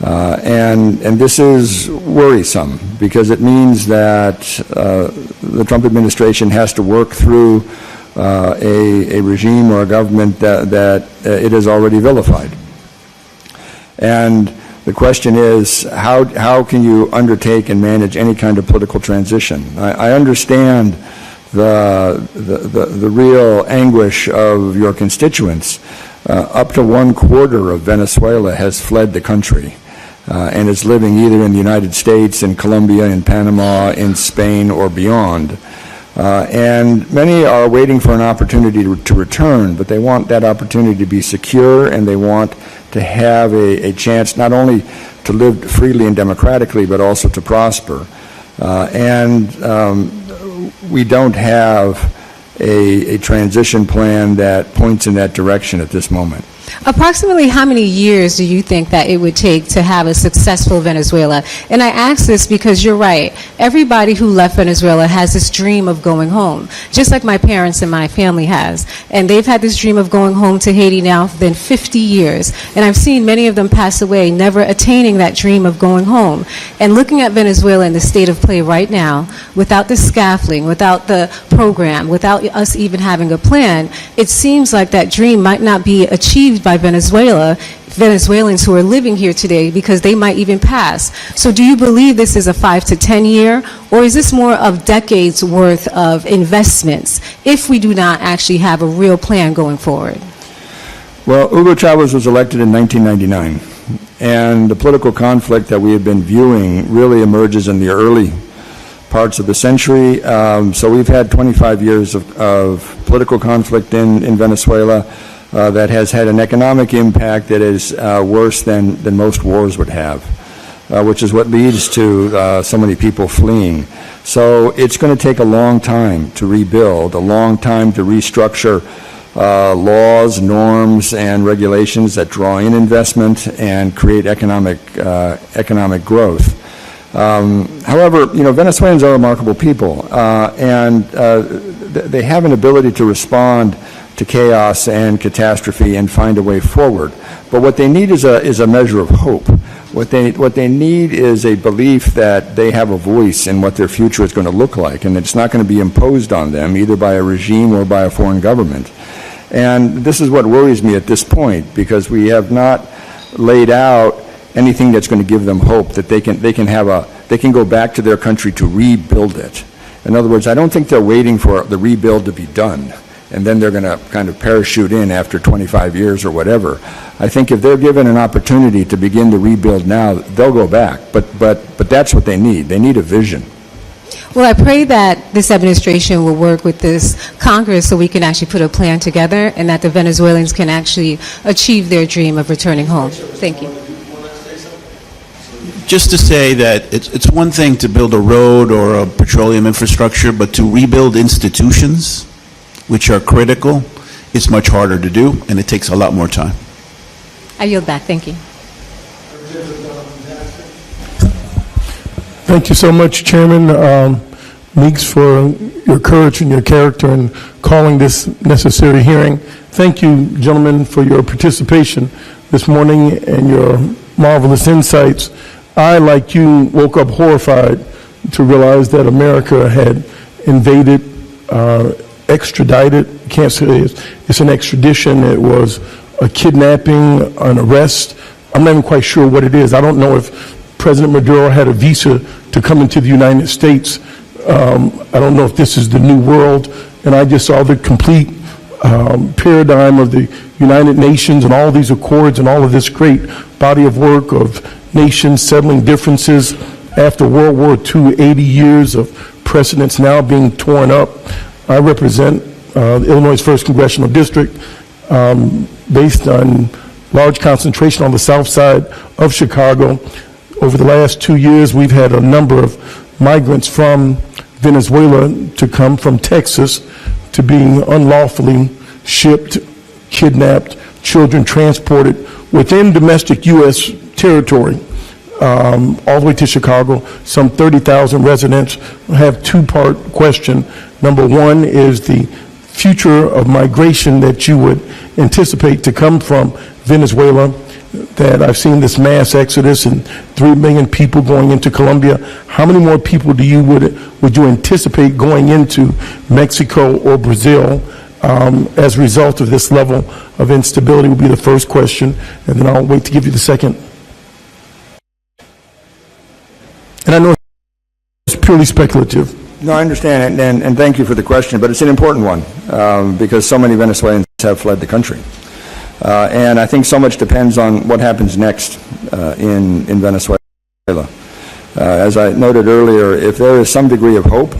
Speaker 2: And this is worrisome because it means that the Trump administration has to work through a regime or a government that it has already vilified. And the question is, how can you undertake and manage any kind of political transition? I understand the real anguish of your constituents. Up to 1/4 of Venezuela has fled the country and is living either in the United States, in Colombia, in Panama, in Spain, or beyond. And many are waiting for an opportunity to return, but they want that opportunity to be secure, and they want to have a chance not only to live freely and democratically, but also to prosper. We don't have a transition plan that points in that direction at this moment.
Speaker 9: Approximately how many years do you think that it would take to have a successful Venezuela? And I ask this because you're right. Everybody who left Venezuela has this dream of going home, just like my parents and my family has. And they've had this dream of going home to Haiti now for 50 years. And I've seen many of them pass away, never attaining that dream of going home. And looking at Venezuela in the state of play right now, without the scaffolding, without the program, without us even having a plan, it seems like that dream might not be achieved by Venezuelans who are living here today, because they might even pass. So do you believe this is a 5 to 10 year, or is this more of decades worth of investments if we do not actually have a real plan going forward?
Speaker 2: Well, Hugo Chavez was elected in 1999, and the political conflict that we have been viewing really emerges in the early parts of the century. So we've had 25 years of political conflict in Venezuela. That has had an economic impact that is worse than most wars would have, which is what leads to so many people fleeing. So it's going to take a long time to rebuild, a long time to restructure laws, norms, and regulations that draw in investment and create economic growth. However, Venezuelans are remarkable people, and they have an ability to respond to chaos and catastrophe and find a way forward. But what they need is a measure of hope. What they need is a belief that they have a voice in what their future is going to look like, and it's not going to be imposed on them either by a regime or by a foreign government. And this is what worries me at this point, because we have not laid out anything that's going to give them hope that they can go back to their country to rebuild it. In other words, I don't think they're waiting for the rebuild to be done, and then they're going to kind of parachute in after 25 years or whatever. I think if they're given an opportunity to begin to rebuild now, they'll go back. But that's what they need. They need a vision.
Speaker 9: Well, I pray that this administration will work with this Congress so we can actually put a plan together, and that the Venezuelans can actually achieve their dream of returning home. Thank you.
Speaker 3: Just to say that it's one thing to build a road or a petroleum infrastructure, but to rebuild institutions, which are critical, it's much harder to do, and it takes a lot more time.
Speaker 9: I yield back. Thank you.
Speaker 10: Thank you so much, Chairman Meeks, for your courage and your character in calling this necessary hearing. Thank you, gentlemen, for your participation this morning and your marvelous insights. I, like you, woke up horrified to realize that America had invaded, extradited, can't say it's an extradition, it was a kidnapping, an arrest. I'm not even quite sure what it is. I don't know if President Maduro had a visa to come into the United States. I don't know if this is the new world, and I just saw the complete paradigm of the United Nations and all these accords and all of this great body of work of nations settling differences after World War II, 80 years of precedents now being torn up. I represent Illinois' 1st Congressional District, based on large concentration on the south side of Chicago. Over the last 2 years, we've had a number of migrants from Venezuela to come from Texas to being unlawfully shipped, kidnapped, children transported within domestic U.S. territory, all the way to Chicago. Some 30,000 residents. Have two-part question. Number one is the future of migration that you would anticipate to come from Venezuela, that I've seen this mass exodus and 3 million people going into Colombia. How many more people would you anticipate going into Mexico or Brazil? as a result of this level of instability will be the first question, and then I'll wait to give you the second. And I know it's purely speculative.
Speaker 2: No, I understand, and thank you for the question, but it's an important one because so many Venezuelans have fled the country. And I think so much depends on what happens next in Venezuela. As I noted earlier, if there is some degree of hope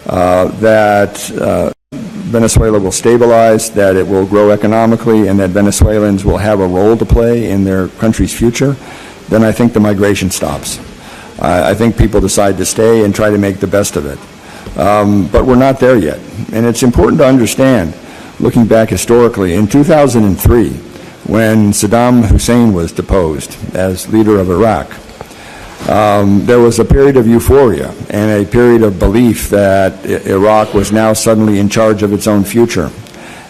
Speaker 2: that Venezuela will stabilize, that it will grow economically, and that Venezuelans will have a role to play in their country's future, then I think the migration stops. I think people decide to stay and try to make the best of it. But we're not there yet. And it's important to understand, looking back historically, in 2003, when Saddam Hussein was deposed as leader of Iraq, there was a period of euphoria and a period of belief that Iraq was now suddenly in charge of its own future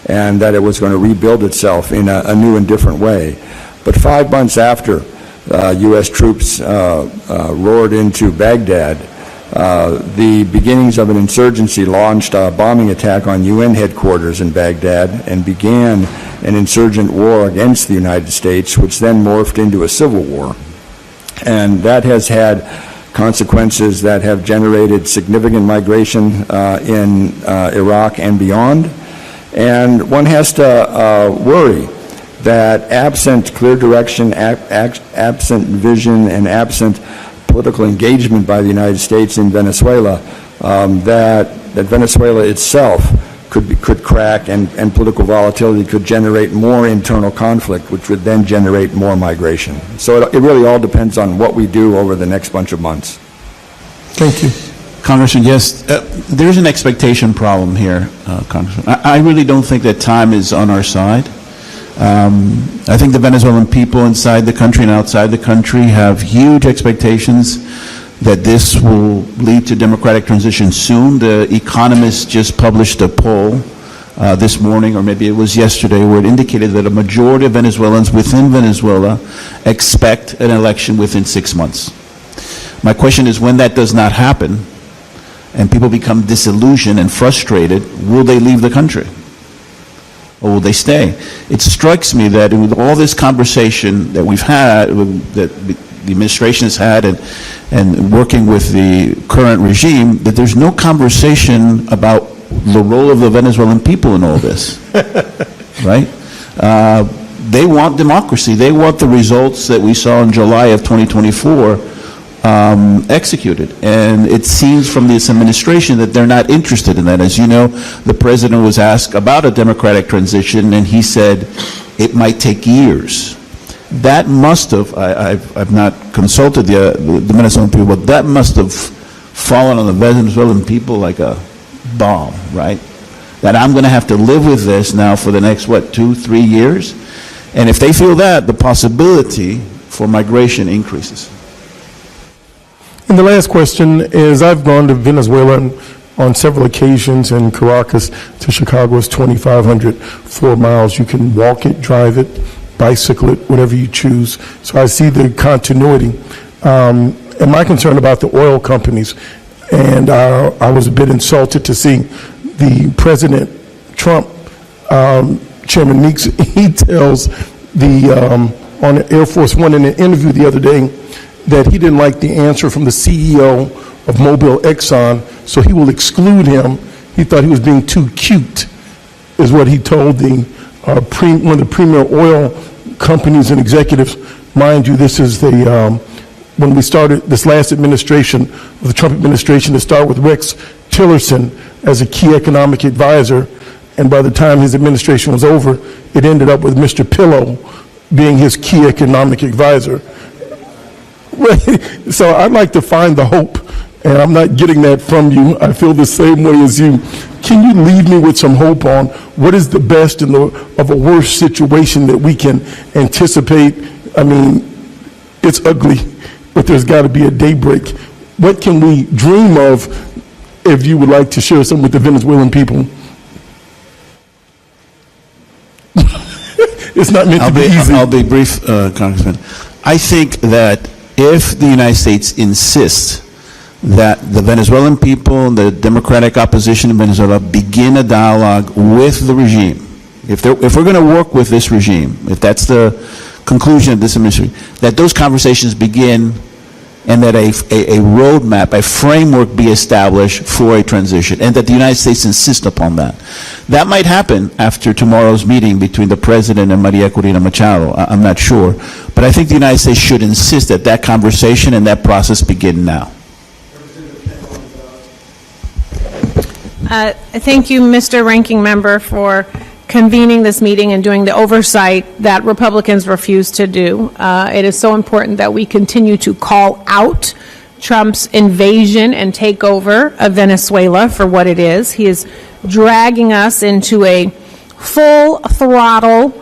Speaker 2: and that it was going to rebuild itself in a new and different way. But 5 months after U.S. troops roared into Baghdad, the beginnings of an insurgency launched a bombing attack on UN headquarters in Baghdad and began an insurgent war against the United States, which then morphed into a civil war. And that has had consequences that have generated significant migration in Iraq and beyond. And one has to worry that absent clear direction, absent vision, and absent political engagement by the United States in Venezuela, that Venezuela itself could crack, and political volatility could generate more internal conflict, which would then generate more migration. So it really all depends on what we do over the next bunch of months.
Speaker 10: Thank you.
Speaker 3: Congressman, yes, there's an expectation problem here, Congressman. I really don't think that time is on our side. I think the Venezuelan people inside the country and outside the country have huge expectations that this will lead to democratic transition soon. The Economist just published a poll this morning, or maybe it was yesterday, where it indicated that a majority of Venezuelans within Venezuela expect an election within 6 months. My question is, when that does not happen and people become disillusioned and frustrated, will they leave the country? Or will they stay? It strikes me that with all this conversation that we've had, that the administration has had, and working with the current regime, that there's no conversation about the role of the Venezuelan people in all this, right? They want democracy. They want the results that we saw in July of 2024 executed. And it seems from this administration that they're not interested in that. As you know, the president was asked about a democratic transition, and he said it might take years. That must have, I've not consulted the Venezuelan people, but that must have fallen on the Venezuelan people like a bomb, right? That I'm going to have to live with this now for the next, 2-3 years? And if they feel that, the possibility for migration increases.
Speaker 10: And the last question is, I've gone to Venezuela on several occasions, and Caracas to Chicago is 2,504 miles. You can walk it, drive it, bicycle it, whatever you choose. So I see the continuity. And my concern about the oil companies, and I was a bit insulted to see the President Trump, Chairman Meeks, he tells on Air Force One in an interview the other day that he didn't like the answer from the CEO of Mobil Exxon, so he will exclude him. He thought he was being too cute, is what he told one of the premier oil companies and executives. Mind you, this is when we started this last administration, the Trump administration, to start with Rex Tillerson as a key economic advisor, and by the time his administration was over, it ended up with Mr. Pillow being his key economic advisor. So I'd like to find the hope, and I'm not getting that from you. I feel the same way as you. Can you leave me with some hope on what is the best of a worst situation that we can anticipate? I mean, it's ugly, but there's got to be a daybreak. What can we dream of, if you would like to share some with the Venezuelan people? It's not meant to be easy.
Speaker 3: I'll be brief, Congressman. I think that if the United States insists that the Venezuelan people and the democratic opposition in Venezuela begin a dialogue with the regime. If we're going to work with this regime, if that's the conclusion of this administration, that those conversations begin and that a roadmap, a framework be established for a transition, and that the United States insist upon that. That might happen after tomorrow's meeting between the President and Maria Corina Machado. I'm not sure. But I think the United States should insist that that conversation and that process begin now.
Speaker 11: Thank you, Mr. Ranking Member, for convening this meeting and doing the oversight that Republicans refuse to do. It is so important that we continue to call out Trump's invasion and takeover of Venezuela for what it is. He is dragging us into a full-throttle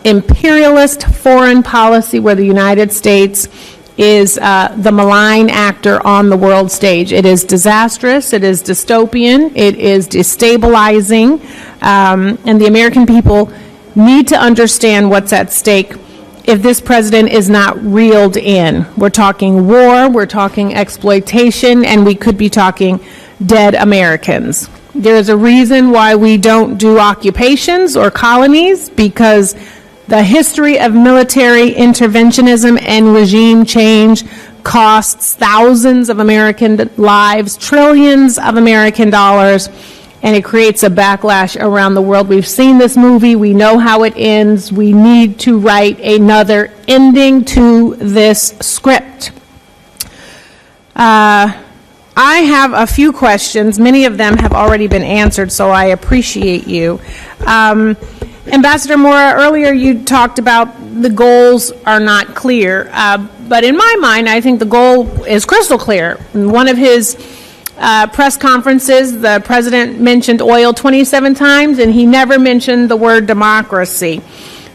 Speaker 11: imperialist foreign policy where the United States is the malign actor on the world stage. It is disastrous, it is dystopian, it is destabilizing, and the American people need to understand what's at stake if this president is not reeled in. We're talking war, we're talking exploitation, and we could be talking dead Americans. There's a reason why we don't do occupations or colonies, because the history of military interventionism and regime change costs thousands of American lives, trillions of American dollars, and it creates a backlash around the world. We've seen this movie. We know how it ends. We need to write another ending to this script. I have a few questions. Many of them have already been answered, so I appreciate you. Ambassador Mora, earlier you talked about the goals are not clear, but in my mind, I think the goal is crystal clear. In one of his press conferences, the president mentioned oil 27 times, and he never mentioned the word democracy.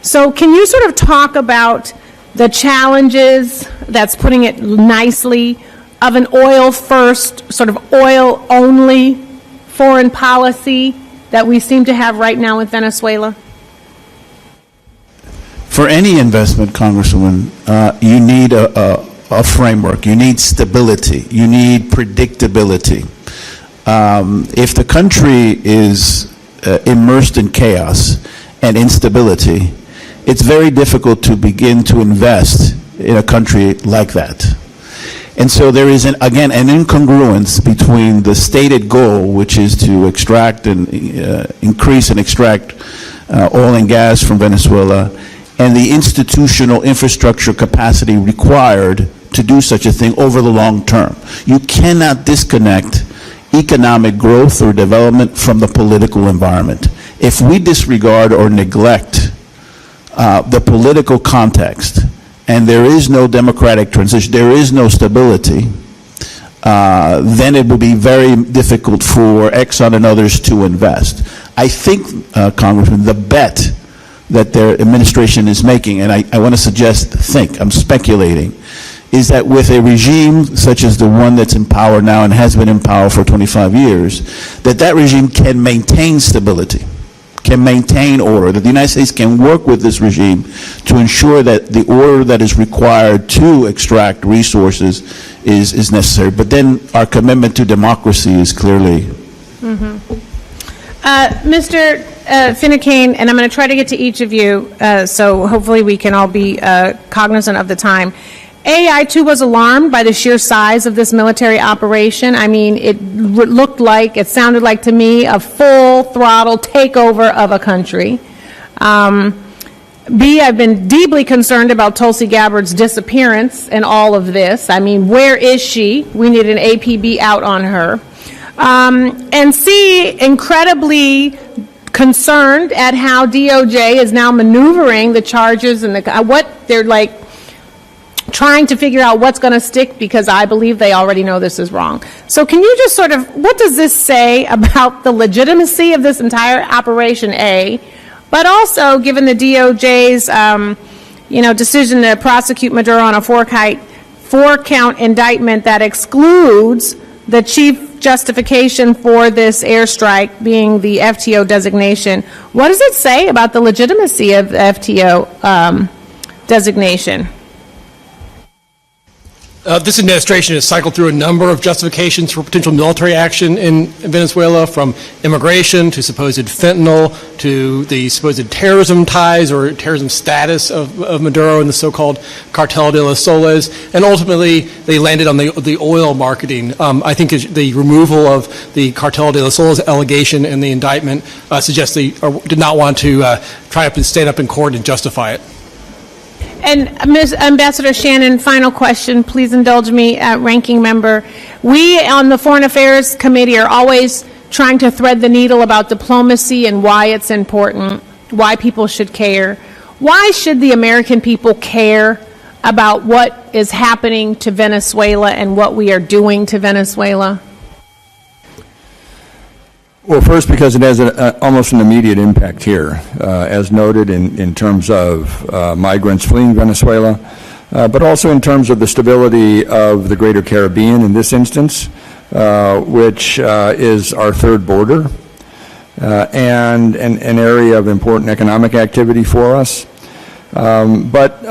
Speaker 11: So can you sort of talk about the challenges, that's putting it nicely, of an oil-first, sort of oil-only foreign policy that we seem to have right now with Venezuela?
Speaker 3: For any investment, Congresswoman, you need a framework. You need stability. You need predictability. If the country is immersed in chaos and instability, it's very difficult to begin to invest in a country like that. And so there is, again, an incongruence between the stated goal, which is to extract and increase and extract oil and gas from Venezuela, and the institutional infrastructure capacity required to do such a thing over the long term. You cannot disconnect economic growth or development from the political environment. If we disregard or neglect the political context, and there is no democratic transition, there is no stability, then it will be very difficult for Exxon and others to invest. I think, Congressman, the bet that their administration is making, and I want to I'm speculating, is that with a regime such as the one that's in power now and has been in power for 25 years, that regime can maintain stability, can maintain order, that the United States can work with this regime to ensure that the order that is required to extract resources is necessary. But then our commitment to democracy is clearly...
Speaker 11: Mr. Finucane, and I'm going to try to get to each of you, so hopefully we can all be cognizant of the time. I too was alarmed by the sheer size of this military operation. I mean, it sounded like to me a full throttle takeover of a country. B, I've been deeply concerned about Tulsi Gabbard's disappearance in all of this. I mean, where is she? We need an APB out on her. And C, incredibly concerned at how DOJ is now maneuvering the charges and what they're like trying to figure out what's going to stick, because I believe they already know this is wrong. So can you just sort of, what does this say about the legitimacy of this entire operation, A, but also given the DOJ's decision to prosecute Maduro on a four-count indictment that excludes the chief justification for this airstrike being the FTO designation. What does it say about the legitimacy of the FTO designation?
Speaker 4: This administration has cycled through a number of justifications for potential military action in Venezuela, from immigration to supposed fentanyl to the supposed terrorism ties or terrorism status of Maduro and the so-called Cartel de los Soles, and ultimately they landed on the oil marketing. I think the removal of the Cartel de los Soles allegation in the indictment suggests they did not want to try to stand up in court and justify it.
Speaker 11: And Ms. Ambassador Shannon, final question. Please indulge me, Ranking Member. We on the Foreign Affairs Committee are always trying to thread the needle about diplomacy and why it's important, why people should care. Why should the American people care about what is happening to Venezuela and what we are doing to Venezuela?
Speaker 2: Well, first, because it has almost an immediate impact here, as noted in terms of migrants fleeing Venezuela, but also in terms of the stability of the Greater Caribbean in this instance, which is our third border, and an area of important economic activity for us. But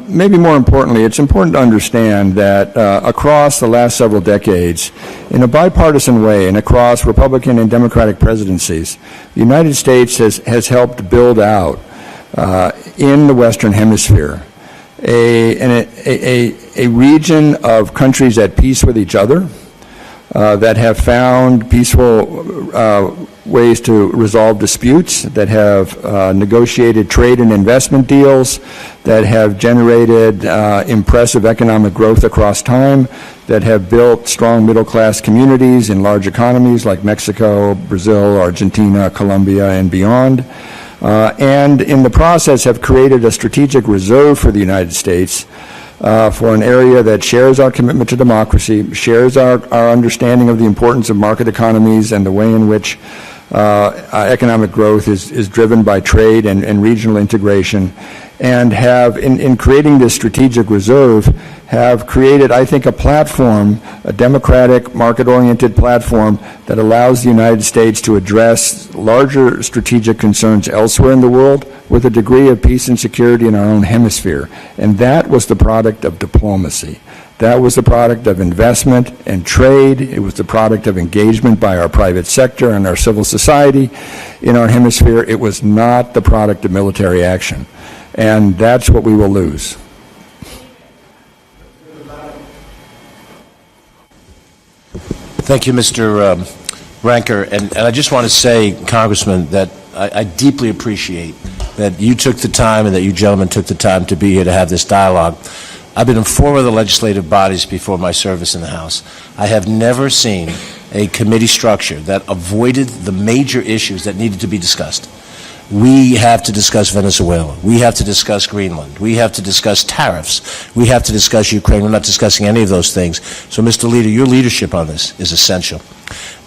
Speaker 2: maybe more importantly, it's important to understand that across the last several decades, in a bipartisan way and across Republican and Democratic presidencies, the United States has helped build out in the Western Hemisphere a region of countries at peace with each other, that have found peaceful ways to resolve disputes, that have negotiated trade and investment deals, that have generated impressive economic growth across time, that have built strong middle-class communities in large economies like Mexico, Brazil, Argentina, Colombia, and beyond, and in the process have created a strategic reserve for the United States for an area that shares our commitment to democracy, shares our understanding of the importance of market economies and the way in which economic growth is driven by trade and regional integration, and have, in creating this strategic reserve, have created, I think, a platform, a democratic, market-oriented platform that allows the United States to address larger strategic concerns elsewhere in the world with a degree of peace and security in our own hemisphere. And that was the product of diplomacy. That was the product of investment and trade. It was the product of engagement by our private sector and our civil society in our hemisphere. It was not the product of military action. And that's what we will lose.
Speaker 12: Thank you, Mr. Ranker. And I just want to say, Congressman, that I deeply appreciate that you took the time and that you gentlemen took the time to be here to have this dialogue. I've been in 4 other legislative bodies before my service in the House. I have never seen a committee structure that avoided the major issues that needed to be discussed. We have to discuss Venezuela. We have to discuss Greenland. We have to discuss tariffs. We have to discuss Ukraine. We're not discussing any of those things. So, Mr. Leader, your leadership on this is essential.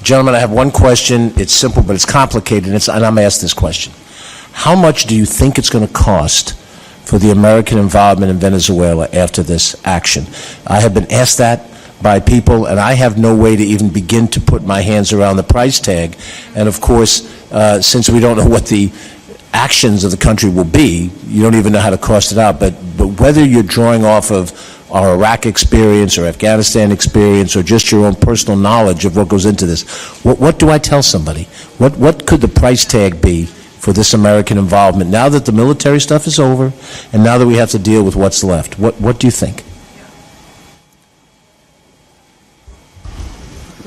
Speaker 12: Gentlemen, I have one question. It's simple, but it's complicated, and I'm asked this question. How much do you think it's going to cost for the American involvement in Venezuela after this action? I have been asked that by people, and I have no way to even begin to put my hands around the price tag. And of course, since we don't know what the actions of the country will be, you don't even know how to cost it out. But whether you're drawing off of our Iraq experience or Afghanistan experience or just your own personal knowledge of what goes into this, what do I tell somebody? What could the price tag be for this American involvement now that the military stuff is over and now that we have to deal with what's left? What do you think?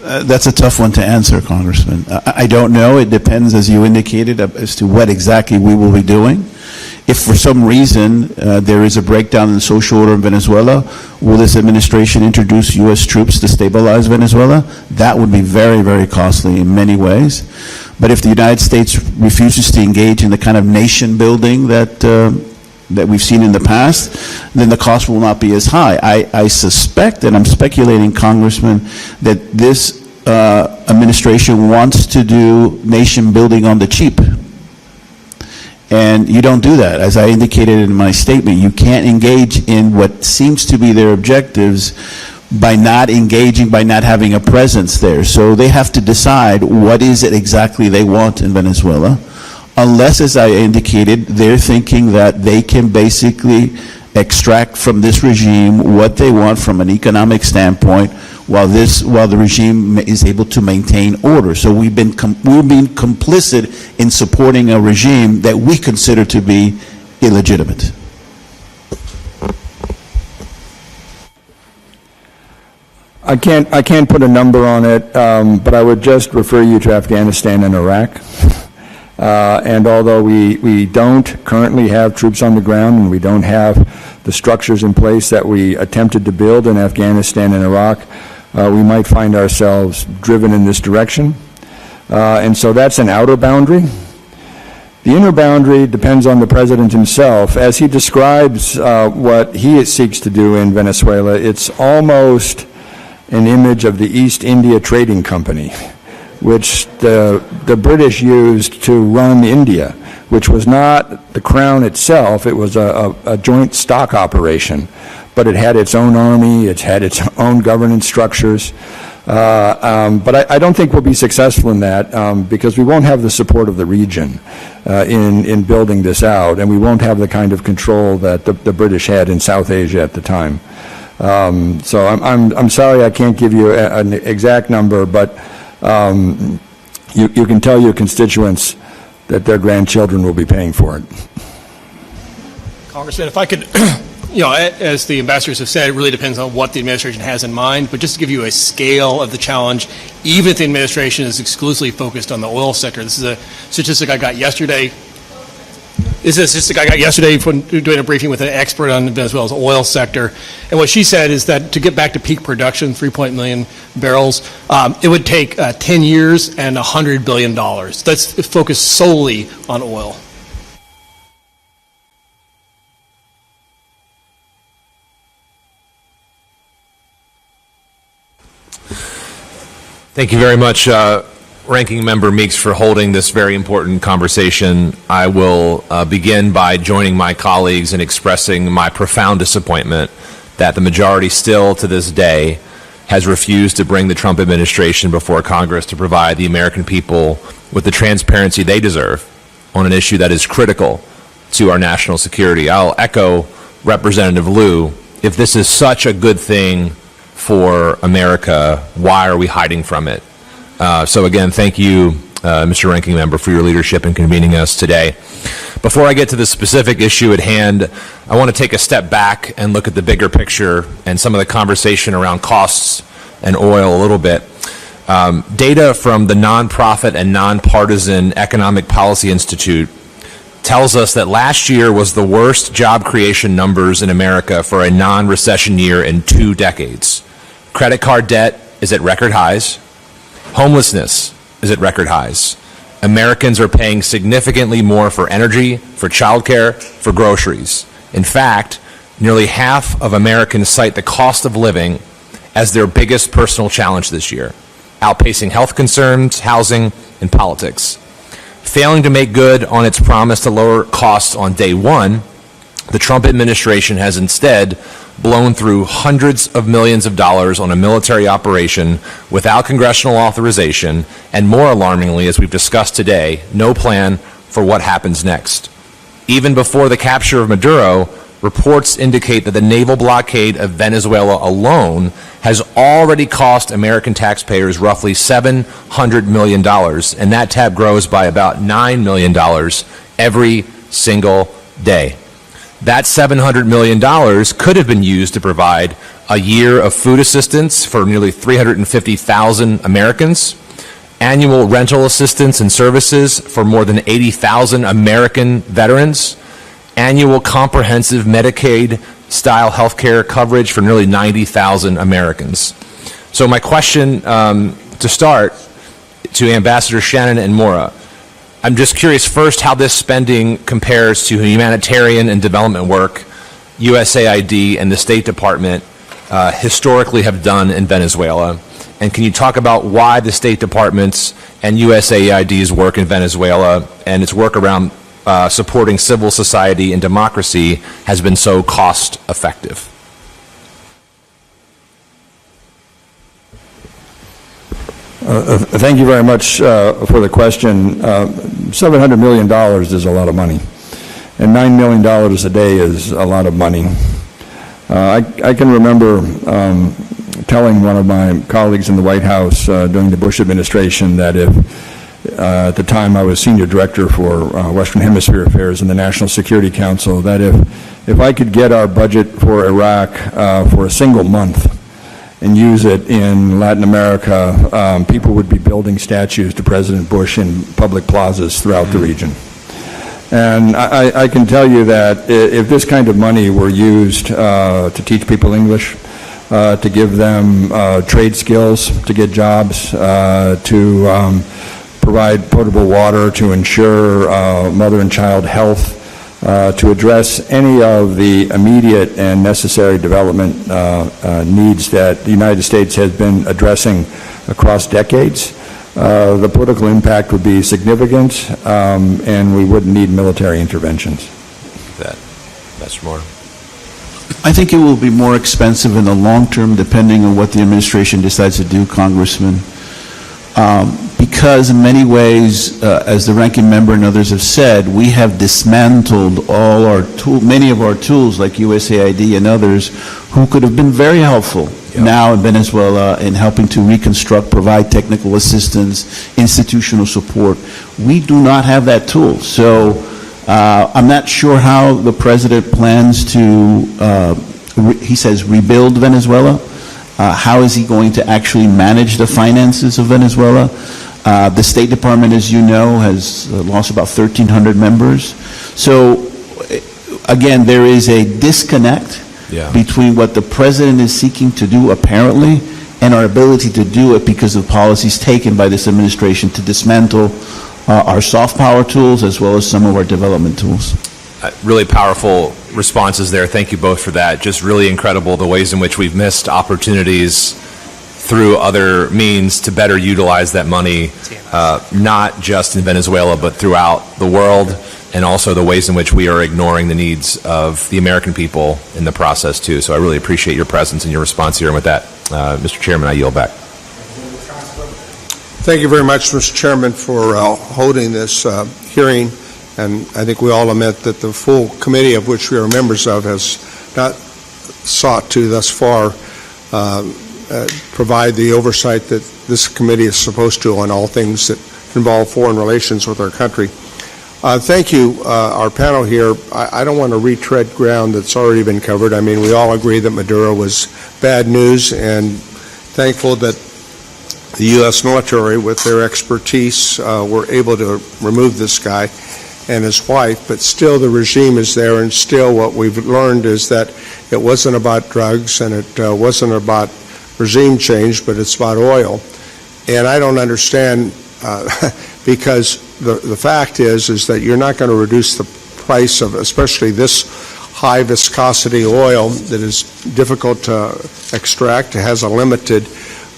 Speaker 3: That's a tough one to answer, Congressman. I don't know. It depends, as you indicated, as to what exactly we will be doing. If for some reason there is a breakdown in the social order in Venezuela, will this administration introduce U.S. troops to stabilize Venezuela? That would be very, very costly in many ways. But if the United States refuses to engage in the kind of nation building that we've seen in the past, then the cost will not be as high. I suspect, and I'm speculating, Congressman, that this administration wants to do nation building on the cheap. And you don't do that. As I indicated in my statement, you can't engage in what seems to be their objectives by not engaging, by not having a presence there. So they have to decide what is it exactly they want in Venezuela. Unless, as I indicated, they're thinking that they can basically extract from this regime what they want from an economic standpoint, while the regime is able to maintain order. So we've been complicit in supporting a regime that we consider to be illegitimate.
Speaker 2: I can't put a number on it, but I would just refer you to Afghanistan and Iraq. And although we don't currently have troops on the ground and we don't have the structures in place that we attempted to build in Afghanistan and Iraq, we might find ourselves driven in this direction. And so that's an outer boundary. The inner boundary depends on the president himself. As he describes what he seeks to do in Venezuela, it's almost an image of the East India Trading Company, which the British used to run India, which was not the crown itself. It was a joint stock operation, but it had its own army, it had its own governance structures. But I don't think we'll be successful in that because we won't have the support of the region in building this out, and we won't have the kind of control that the British had in South Asia at the time. So I'm sorry I can't give you an exact number, but you can tell your constituents that their grandchildren will be paying for it.
Speaker 4: Congressman, if I could, as the ambassadors have said, it really depends on what the administration has in mind, but just to give you a scale of the challenge, even if the administration is exclusively focused on the oil sector, this is a statistic I got yesterday. This is a statistic I got yesterday from doing a briefing with an expert on Venezuela's oil sector. And what she said is that to get back to peak production, 3.1 million barrels, it would take 10 years and $100 billion. That's focused solely on oil.
Speaker 13: Thank you very much, Ranking Member Meeks, for holding this very important conversation. I will begin by joining my colleagues in expressing my profound disappointment that the majority still to this day has refused to bring the Trump administration before Congress to provide the American people with the transparency they deserve on an issue that is critical to our national security. I'll echo Representative Liu. If this is such a good thing for America, why are we hiding from it? So again, thank you, Mr. Ranking Member, for your leadership in convening us today. Before I get to the specific issue at hand, I want to take a step back and look at the bigger picture and some of the conversation around costs and oil a little bit. Data from the nonprofit and nonpartisan Economic Policy Institute tells us that last year was the worst job creation numbers in America for a non-recession year in 2 decades. Credit card debt is at record highs. Homelessness is at record highs. Americans are paying significantly more for energy, for childcare, for groceries. In fact, nearly half of Americans cite the cost of living as their biggest personal challenge this year, outpacing health concerns, housing, and politics. Failing to make good on its promise to lower costs on day one, the Trump administration has instead blown through hundreds of millions of dollars on a military operation without congressional authorization, and more alarmingly, as we've discussed today, no plan for what happens next. Even before the capture of Maduro, reports indicate that the naval blockade of Venezuela alone has already cost American taxpayers roughly $700 million, and that tab grows by about $9 million every single day. That $700 million could have been used to provide a year of food assistance for nearly 350,000 Americans, annual rental assistance and services for more than 80,000 American veterans, annual comprehensive Medicaid-style health care coverage for nearly 90,000 Americans. So my question to start to Ambassador Shannon and Mora, I'm just curious first how this spending compares to humanitarian and development work USAID and the State Department historically have done in Venezuela. And can you talk about why the State Department's and USAID's work in Venezuela and its work around supporting civil society and democracy has been so cost effective?
Speaker 2: Thank you very much for the question. $700 million is a lot of money. and $9 million a day is a lot of money. I can remember telling one of my colleagues in the White House during the Bush administration that if, at the time I was senior director for Western Hemisphere Affairs in the National Security Council, that if I could get our budget for Iraq for a single month and use it in Latin America, people would be building statues to President Bush in public plazas throughout the region. And I can tell you that if this kind of money were used to teach people English, to give them trade skills, to get jobs, to provide potable water, to ensure mother and child health, to address any of the immediate and necessary development needs that the United States has been addressing across decades, the political impact would be significant, and we wouldn't need military interventions.
Speaker 13: That's more.
Speaker 3: I think it will be more expensive in the long term, depending on what the administration decides to do, Congressman. Because in many ways, as the ranking member and others have said, we have dismantled all our many of our tools like USAID and others who could have been very helpful now in Venezuela in helping to reconstruct, provide technical assistance, institutional support. We do not have that tool. So I'm not sure how the president plans to, he says, rebuild Venezuela. How is he going to actually manage the finances of Venezuela? The State Department, as you know, has lost about 1,300 members. So, again, there is a disconnect between what the president is seeking to do, apparently, and our ability to do it because of policies taken by this administration to dismantle our soft power tools as well as some of our development tools.
Speaker 13: Really powerful responses there. Thank you both for that. Just really incredible the ways in which we've missed opportunities through other means to better utilize that money, not just in Venezuela, but throughout the world, and also the ways in which we are ignoring the needs of the American people in the process, too. So I really appreciate your presence and your response here. And with that, Mr. Chairman, I yield back.
Speaker 1: Thank you very much, Mr. Chairman, for holding this hearing. And I think we all lament that the full committee of which we are members of has not sought to thus far provide the oversight that this committee is supposed to on all things that involve foreign relations with our country. Thank you, our panel here. I don't want to retread ground that's already been covered. I mean, we all agree that Maduro was bad news, and thankful that the U.S. military, with their expertise, were able to remove this guy and his wife, but still the regime is there, and still what we've learned is that it wasn't about drugs and it wasn't about regime change, but it's about oil. And I don't understand, because the fact is that you're not going to reduce the price of especially this high viscosity oil that is difficult to extract, has a limited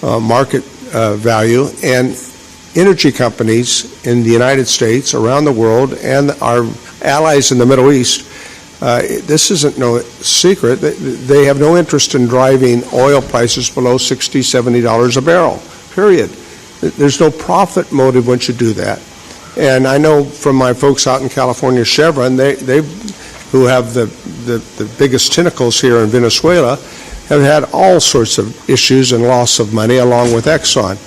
Speaker 1: market value, and energy companies in the United States, around the world, and our allies in the Middle East, this isn't no secret. They have no interest in driving oil prices below $60, $70 a barrel, period. There's no profit motive once you do that. And I know from my folks out in California, Chevron, they who have the biggest tentacles here in Venezuela, have had all sorts of issues and loss of money along with Exxon.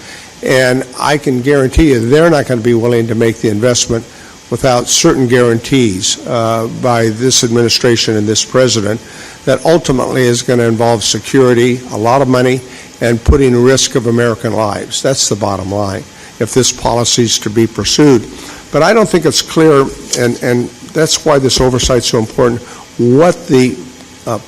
Speaker 1: And I can guarantee you they're not going to be willing to make the investment without certain guarantees by this administration and this president that ultimately is going to involve security, a lot of money, and putting risk of American lives. That's the bottom line, if this policy is to be pursued. But I don't think it's clear, and that's why this oversight is so important, what the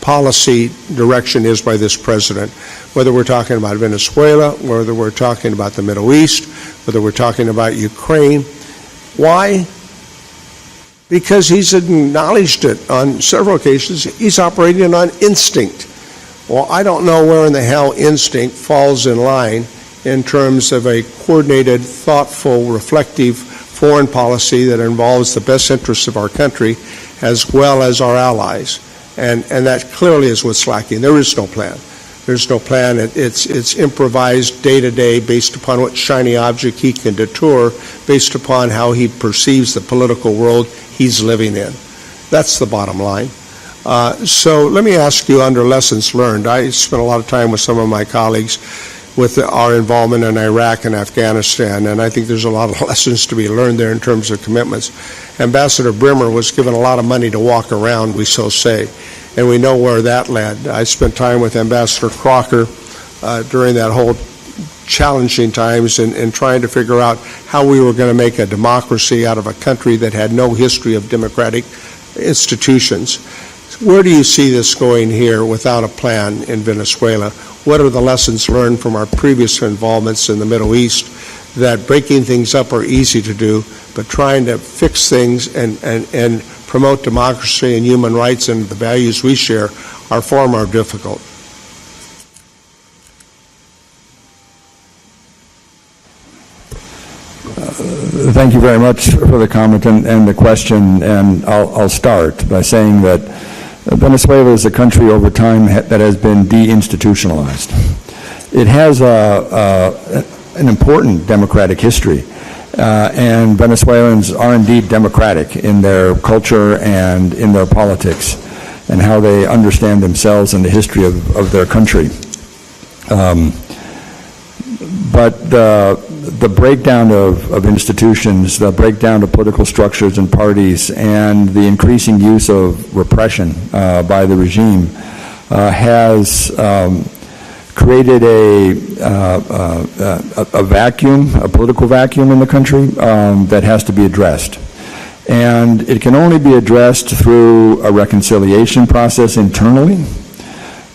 Speaker 1: policy direction is by this president, whether we're talking about Venezuela, whether we're talking about the Middle East, whether we're talking about Ukraine. Why? Because he's acknowledged it on several occasions. He's operating on instinct. Well, I don't know where in the hell instinct falls in line in terms of a coordinated, thoughtful, reflective foreign policy that involves the best interests of our country as well as our allies. And that clearly is what's lacking. There is no plan. There's no plan. It's improvised day to day based upon what shiny object he can detour, based upon how he perceives the political world he's living in.
Speaker 14: That's the bottom line. So let me ask you, under lessons learned, I spent a lot of time with some of my colleagues with our involvement in Iraq and Afghanistan, and I think there's a lot of lessons to be learned there in terms of commitments. Ambassador Brimmer was given a lot of money to walk around, we so say, and we know where that led. I spent time with Ambassador Crocker during that whole challenging times in trying to figure out how we were going to make a democracy out of a country that had no history of democratic institutions. Where do you see this going here without a plan in Venezuela? What are the lessons learned from our previous involvements in the Middle East, that breaking things up are easy to do, but trying to fix things and promote democracy and human rights and the values we share are far more difficult?
Speaker 2: Thank you very much for the comment and the question, and I'll start by saying that Venezuela is a country over time that has been deinstitutionalized. It has an important democratic history, and Venezuelans are indeed democratic in their culture and in their politics and how they understand themselves and the history of their country. But the breakdown of institutions, the breakdown of political structures and parties, and the increasing use of repression by the regime has created a vacuum, a political vacuum in the country that has to be addressed. And it can only be addressed through a reconciliation process internally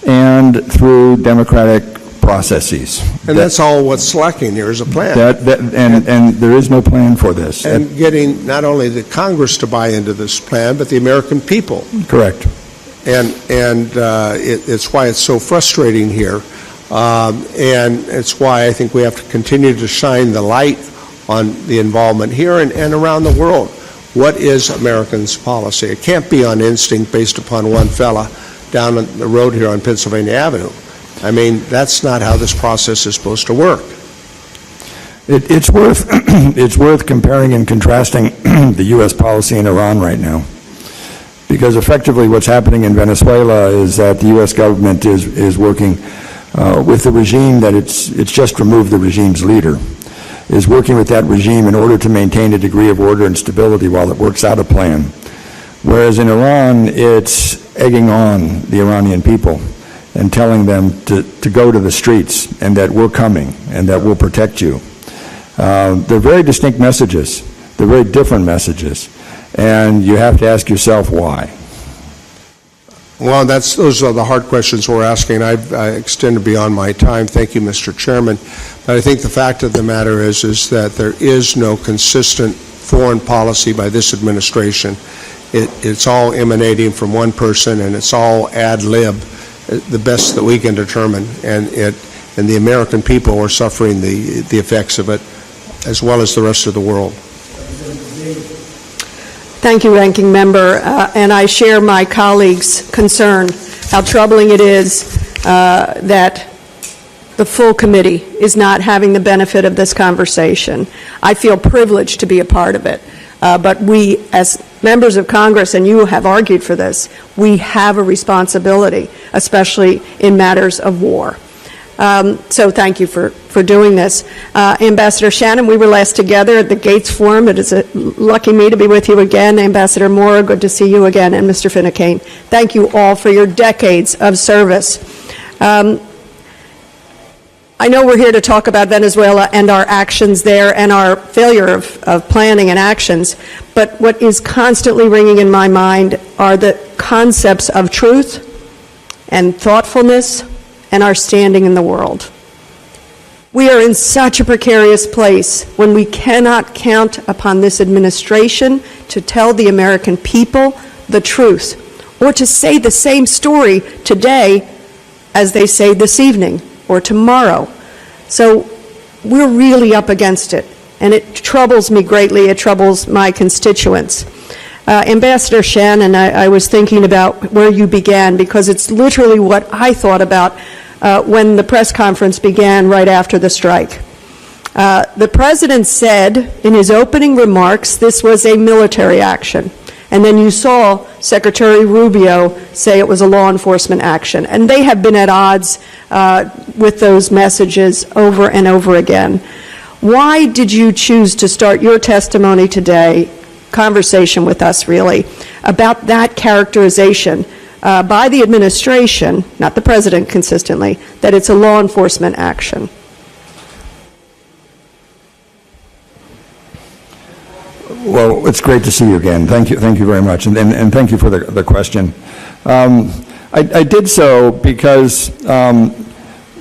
Speaker 2: and through democratic processes.
Speaker 14: And that's all what's lacking here is a plan.
Speaker 2: And there is no plan for this.
Speaker 14: And getting not only the Congress to buy into this plan, but the American people.
Speaker 2: Correct.
Speaker 14: And it's why it's so frustrating here. And it's why I think we have to continue to shine the light on the involvement here and around the world. What is Americans' policy? It can't be on instinct based upon one fella down the road here on Pennsylvania Avenue. I mean, that's not how this process is supposed to work.
Speaker 2: It's worth comparing and contrasting the U.S. policy in Iran right now, because effectively what's happening in Venezuela is that the U.S. government is working with the regime that it's just removed the regime's leader, is working with that regime in order to maintain a degree of order and stability while it works out a plan. Whereas in Iran, it's egging on the Iranian people and telling them to go to the streets and that we're coming and that we'll protect you. They're very distinct messages. They're very different messages. And you have to ask yourself why.
Speaker 14: Well, those are the hard questions we're asking. I've extended beyond my time. Thank you, Mr. Chairman. But I think the fact of the matter is that there is no consistent foreign policy by this administration. It's all emanating from one person, and it's all ad lib, the best that we can determine, and the American people are suffering the effects of it, as well as the rest of the world.
Speaker 15: Thank you, Ranking Member, and I share my colleagues' concern how troubling it is that the full committee is not having the benefit of this conversation. I feel privileged to be a part of it. But we, as members of Congress, and you have argued for this, we have a responsibility, especially in matters of war. So thank you for doing this. Ambassador Shannon, we were last together at the Gates Forum. It is lucky me to be with you again. Ambassador Moore, good to see you again. And Mr. Finnecane, thank you all for your decades of service. I know we're here to talk about Venezuela and our actions there and our failure of planning and actions, but what is constantly ringing in my mind are the concepts of truth and thoughtfulness and our standing in the world. We are in such a precarious place when we cannot count upon this administration to tell the American people the truth or to say the same story today as they say this evening or tomorrow. So we're really up against it, and it troubles me greatly. It troubles my constituents. Ambassador Shannon, I was thinking about where you began, because it's literally what I thought about when the press conference began right after the strike. The president said in his opening remarks this was a military action. And then you saw Secretary Rubio say it was a law enforcement action. And they have been at odds with those messages over and over again. Why did you choose to start your testimony today, conversation with us really, about that characterization by the administration, not the president consistently, that it's a law enforcement action?
Speaker 2: Well, it's great to see you again. Thank you very much, and thank you for the question. I did so because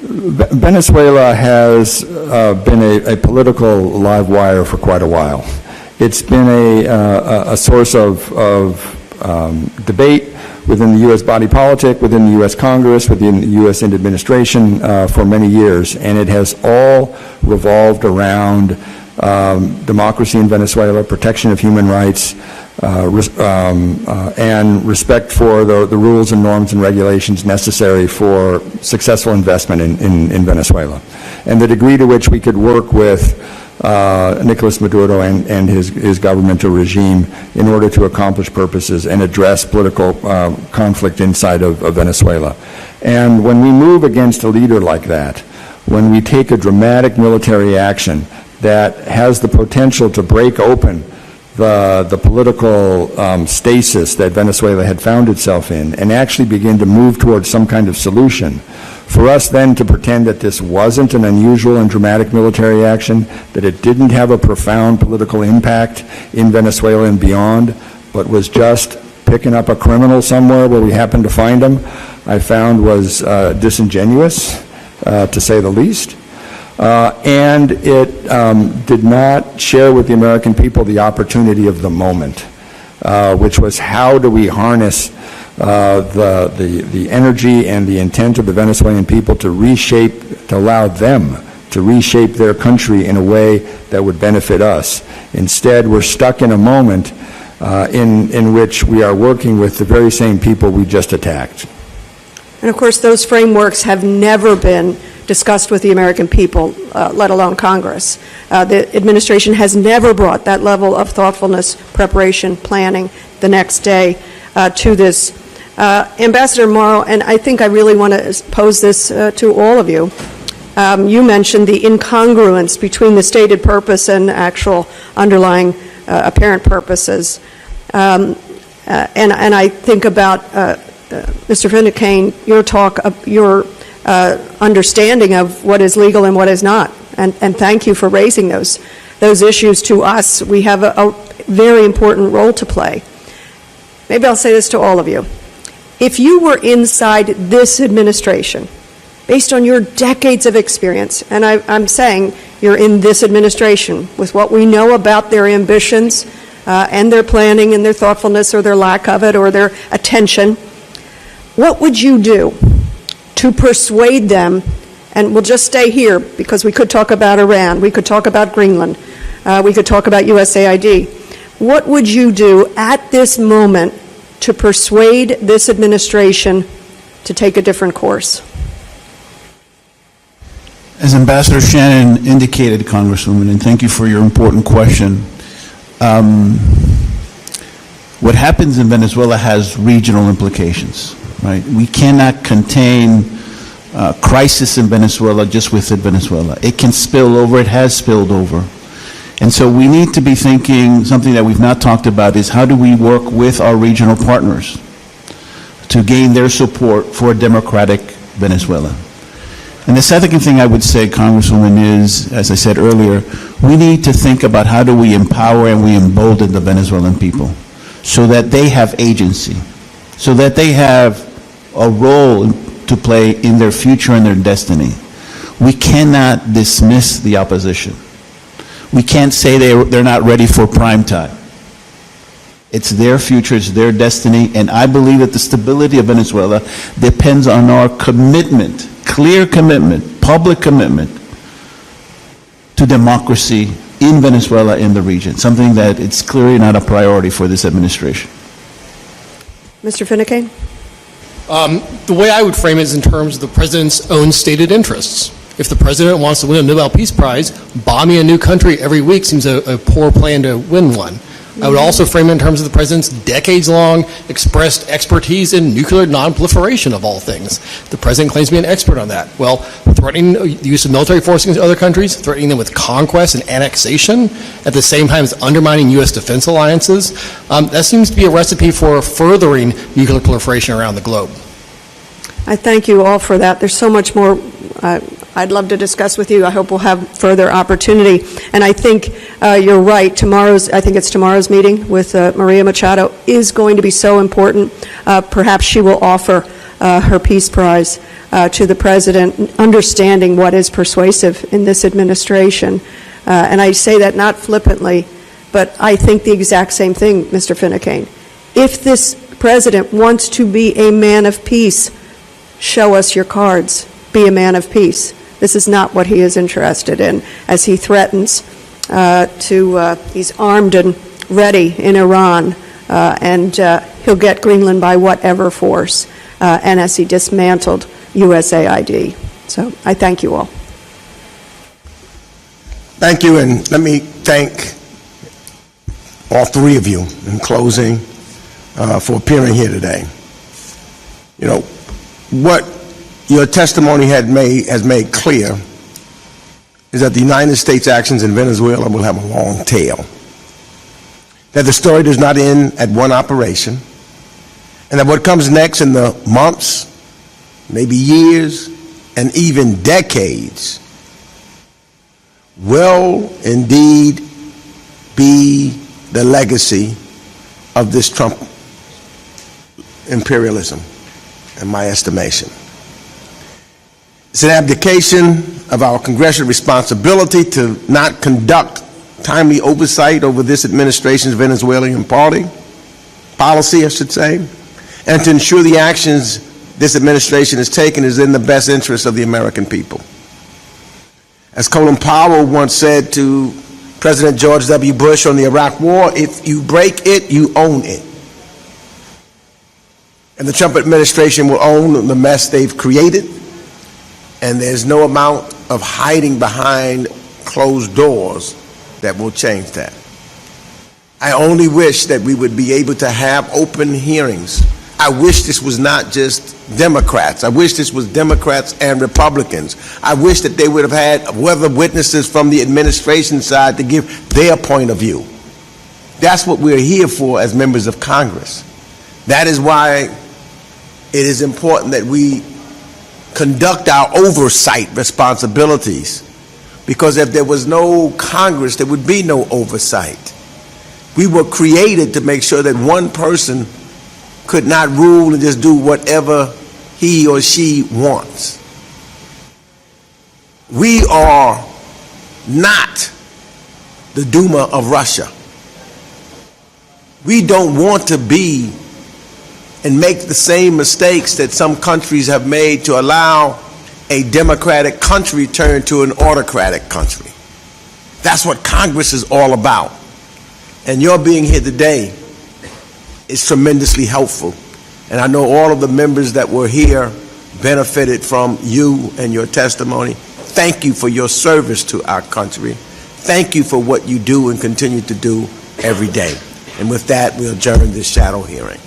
Speaker 2: Venezuela has been a political live wire for quite a while. It's been a source of debate within the U.S. body politic, within the U.S. Congress, within the U.S. administration for many years, and it has all revolved around democracy in Venezuela, protection of human rights, and respect for the rules and norms and regulations necessary for successful investment in Venezuela. And the degree to which we could work with Nicolas Maduro and his governmental regime in order to accomplish purposes and address political conflict inside of Venezuela. And when we move against a leader like that, when we take a dramatic military action that has the potential to break open the political stasis that Venezuela had found itself in and actually begin to move towards some kind of solution, for us then to pretend that this wasn't an unusual and dramatic military action, that it didn't have a profound political impact in Venezuela and beyond, but was just picking up a criminal somewhere where we happened to find him, I found was disingenuous, to say the least. And it did not share with the American people the opportunity of the moment, which was how do we harness the energy and the intent of the Venezuelan people to allow them to reshape their country in a way that would benefit us. Instead, we're stuck in a moment in which we are working with the very same people we just attacked.
Speaker 15: And of course, those frameworks have never been discussed with the American people, let alone Congress. The administration has never brought that level of thoughtfulness, preparation, planning the next day to this. Ambassador Morrow, and I think I really want to pose this to all of you. You mentioned the incongruence between the stated purpose and actual underlying apparent purposes. And I think about, Mr. Finucane, your talk, your understanding of what is legal and what is not. And thank you for raising those issues to us. We have a very important role to play. Maybe I'll say this to all of you. If you were inside this administration, based on your decades of experience, and I'm saying you're in this administration, with what we know about their ambitions and their planning and their thoughtfulness or their lack of it or their attention, what would you do to persuade them? And we'll just stay here because we could talk about Iran, we could talk about Greenland, we could talk about USAID. What would you do at this moment to persuade this administration to take a different course?
Speaker 3: As Ambassador Shannon indicated, Congresswoman, and thank you for your important question, what happens in Venezuela has regional implications, right? We cannot contain crisis in Venezuela just within Venezuela. It can spill over, it has spilled over. And so we need to be thinking, something that we've not talked about is how do we work with our regional partners to gain their support for a democratic Venezuela. And the second thing I would say, Congresswoman, is, as I said earlier, we need to think about how do we empower and we embolden the Venezuelan people so that they have agency, so that they have a role to play in their future and their destiny. We cannot dismiss the opposition. We can't say they're not ready for prime time. It's their future, it's their destiny, and I believe that the stability of Venezuela depends on our commitment, clear commitment, public commitment to democracy in Venezuela, in the region, something that it's clearly not a priority for this administration.
Speaker 15: Mr. Finucane?
Speaker 4: The way I would frame it is in terms of the president's own stated interests. If the president wants to win a Nobel Peace Prize, bombing a new country every week seems a poor plan to win one.
Speaker 16: I would also frame it in terms of the president's decades-long expressed expertise in nuclear non-proliferation, of all things. The president claims to be an expert on that. Well, threatening the use of military force against other countries, threatening them with conquest and annexation, at the same time as undermining U.S. defense alliances, that seems to be a recipe for furthering nuclear proliferation around the globe.
Speaker 15: I thank you all for that. There's so much more I'd love to discuss with you. I hope we'll have further opportunity. And I think you're right. Tomorrow's meeting with Maria Machado is going to be so important. Perhaps she will offer her Peace Prize to the President, understanding what is persuasive in this administration. And I say that not flippantly, but I think the exact same thing, Mr. Finucane. If this President wants to be a man of peace, show us your cards. Be a man of peace. This is not what he is interested in, as he threatens he's armed and ready in Iran, and he'll get Greenland by whatever force, and as he dismantled USAID. So I thank you all.
Speaker 1: Thank you, and let me thank all three of you in closing for appearing here today. You know, what your testimony has made clear is that the United States actions in Venezuela will have a long tail, that the story does not end at one operation, and that what comes next in the months, maybe years, and even decades will indeed be the legacy of this Trump imperialism, in my estimation. It's an abdication of our congressional responsibility to not conduct timely oversight over this administration's Venezuelan policy, I should say, and to ensure the actions this administration has taken is in the best interest of the American people. As Colin Powell once said to President George W. Bush on the Iraq War, if you break it, you own it. And the Trump administration will own the mess they've created, and there's no amount of hiding behind closed doors that will change that. I only wish that we would be able to have open hearings. I wish this was not just Democrats. I wish this was Democrats and Republicans. I wish that they would have had whether witnesses from the administration side to give their point of view. That's what we're here for as members of Congress. That is why it is important that we conduct our oversight responsibilities, because if there was no Congress, there would be no oversight. We were created to make sure that one person could not rule and just do whatever he or she wants. We are not the Duma of Russia. We don't want to be and make the same mistakes that some countries have made to allow a democratic country turn to an autocratic country. That's what Congress is all about. And your being here today is tremendously helpful. And I know all of the members that were here benefited from you and your testimony. Thank you for your service to our country. Thank you for what you do and continue to do every day. And with that, we'll adjourn this shadow hearing.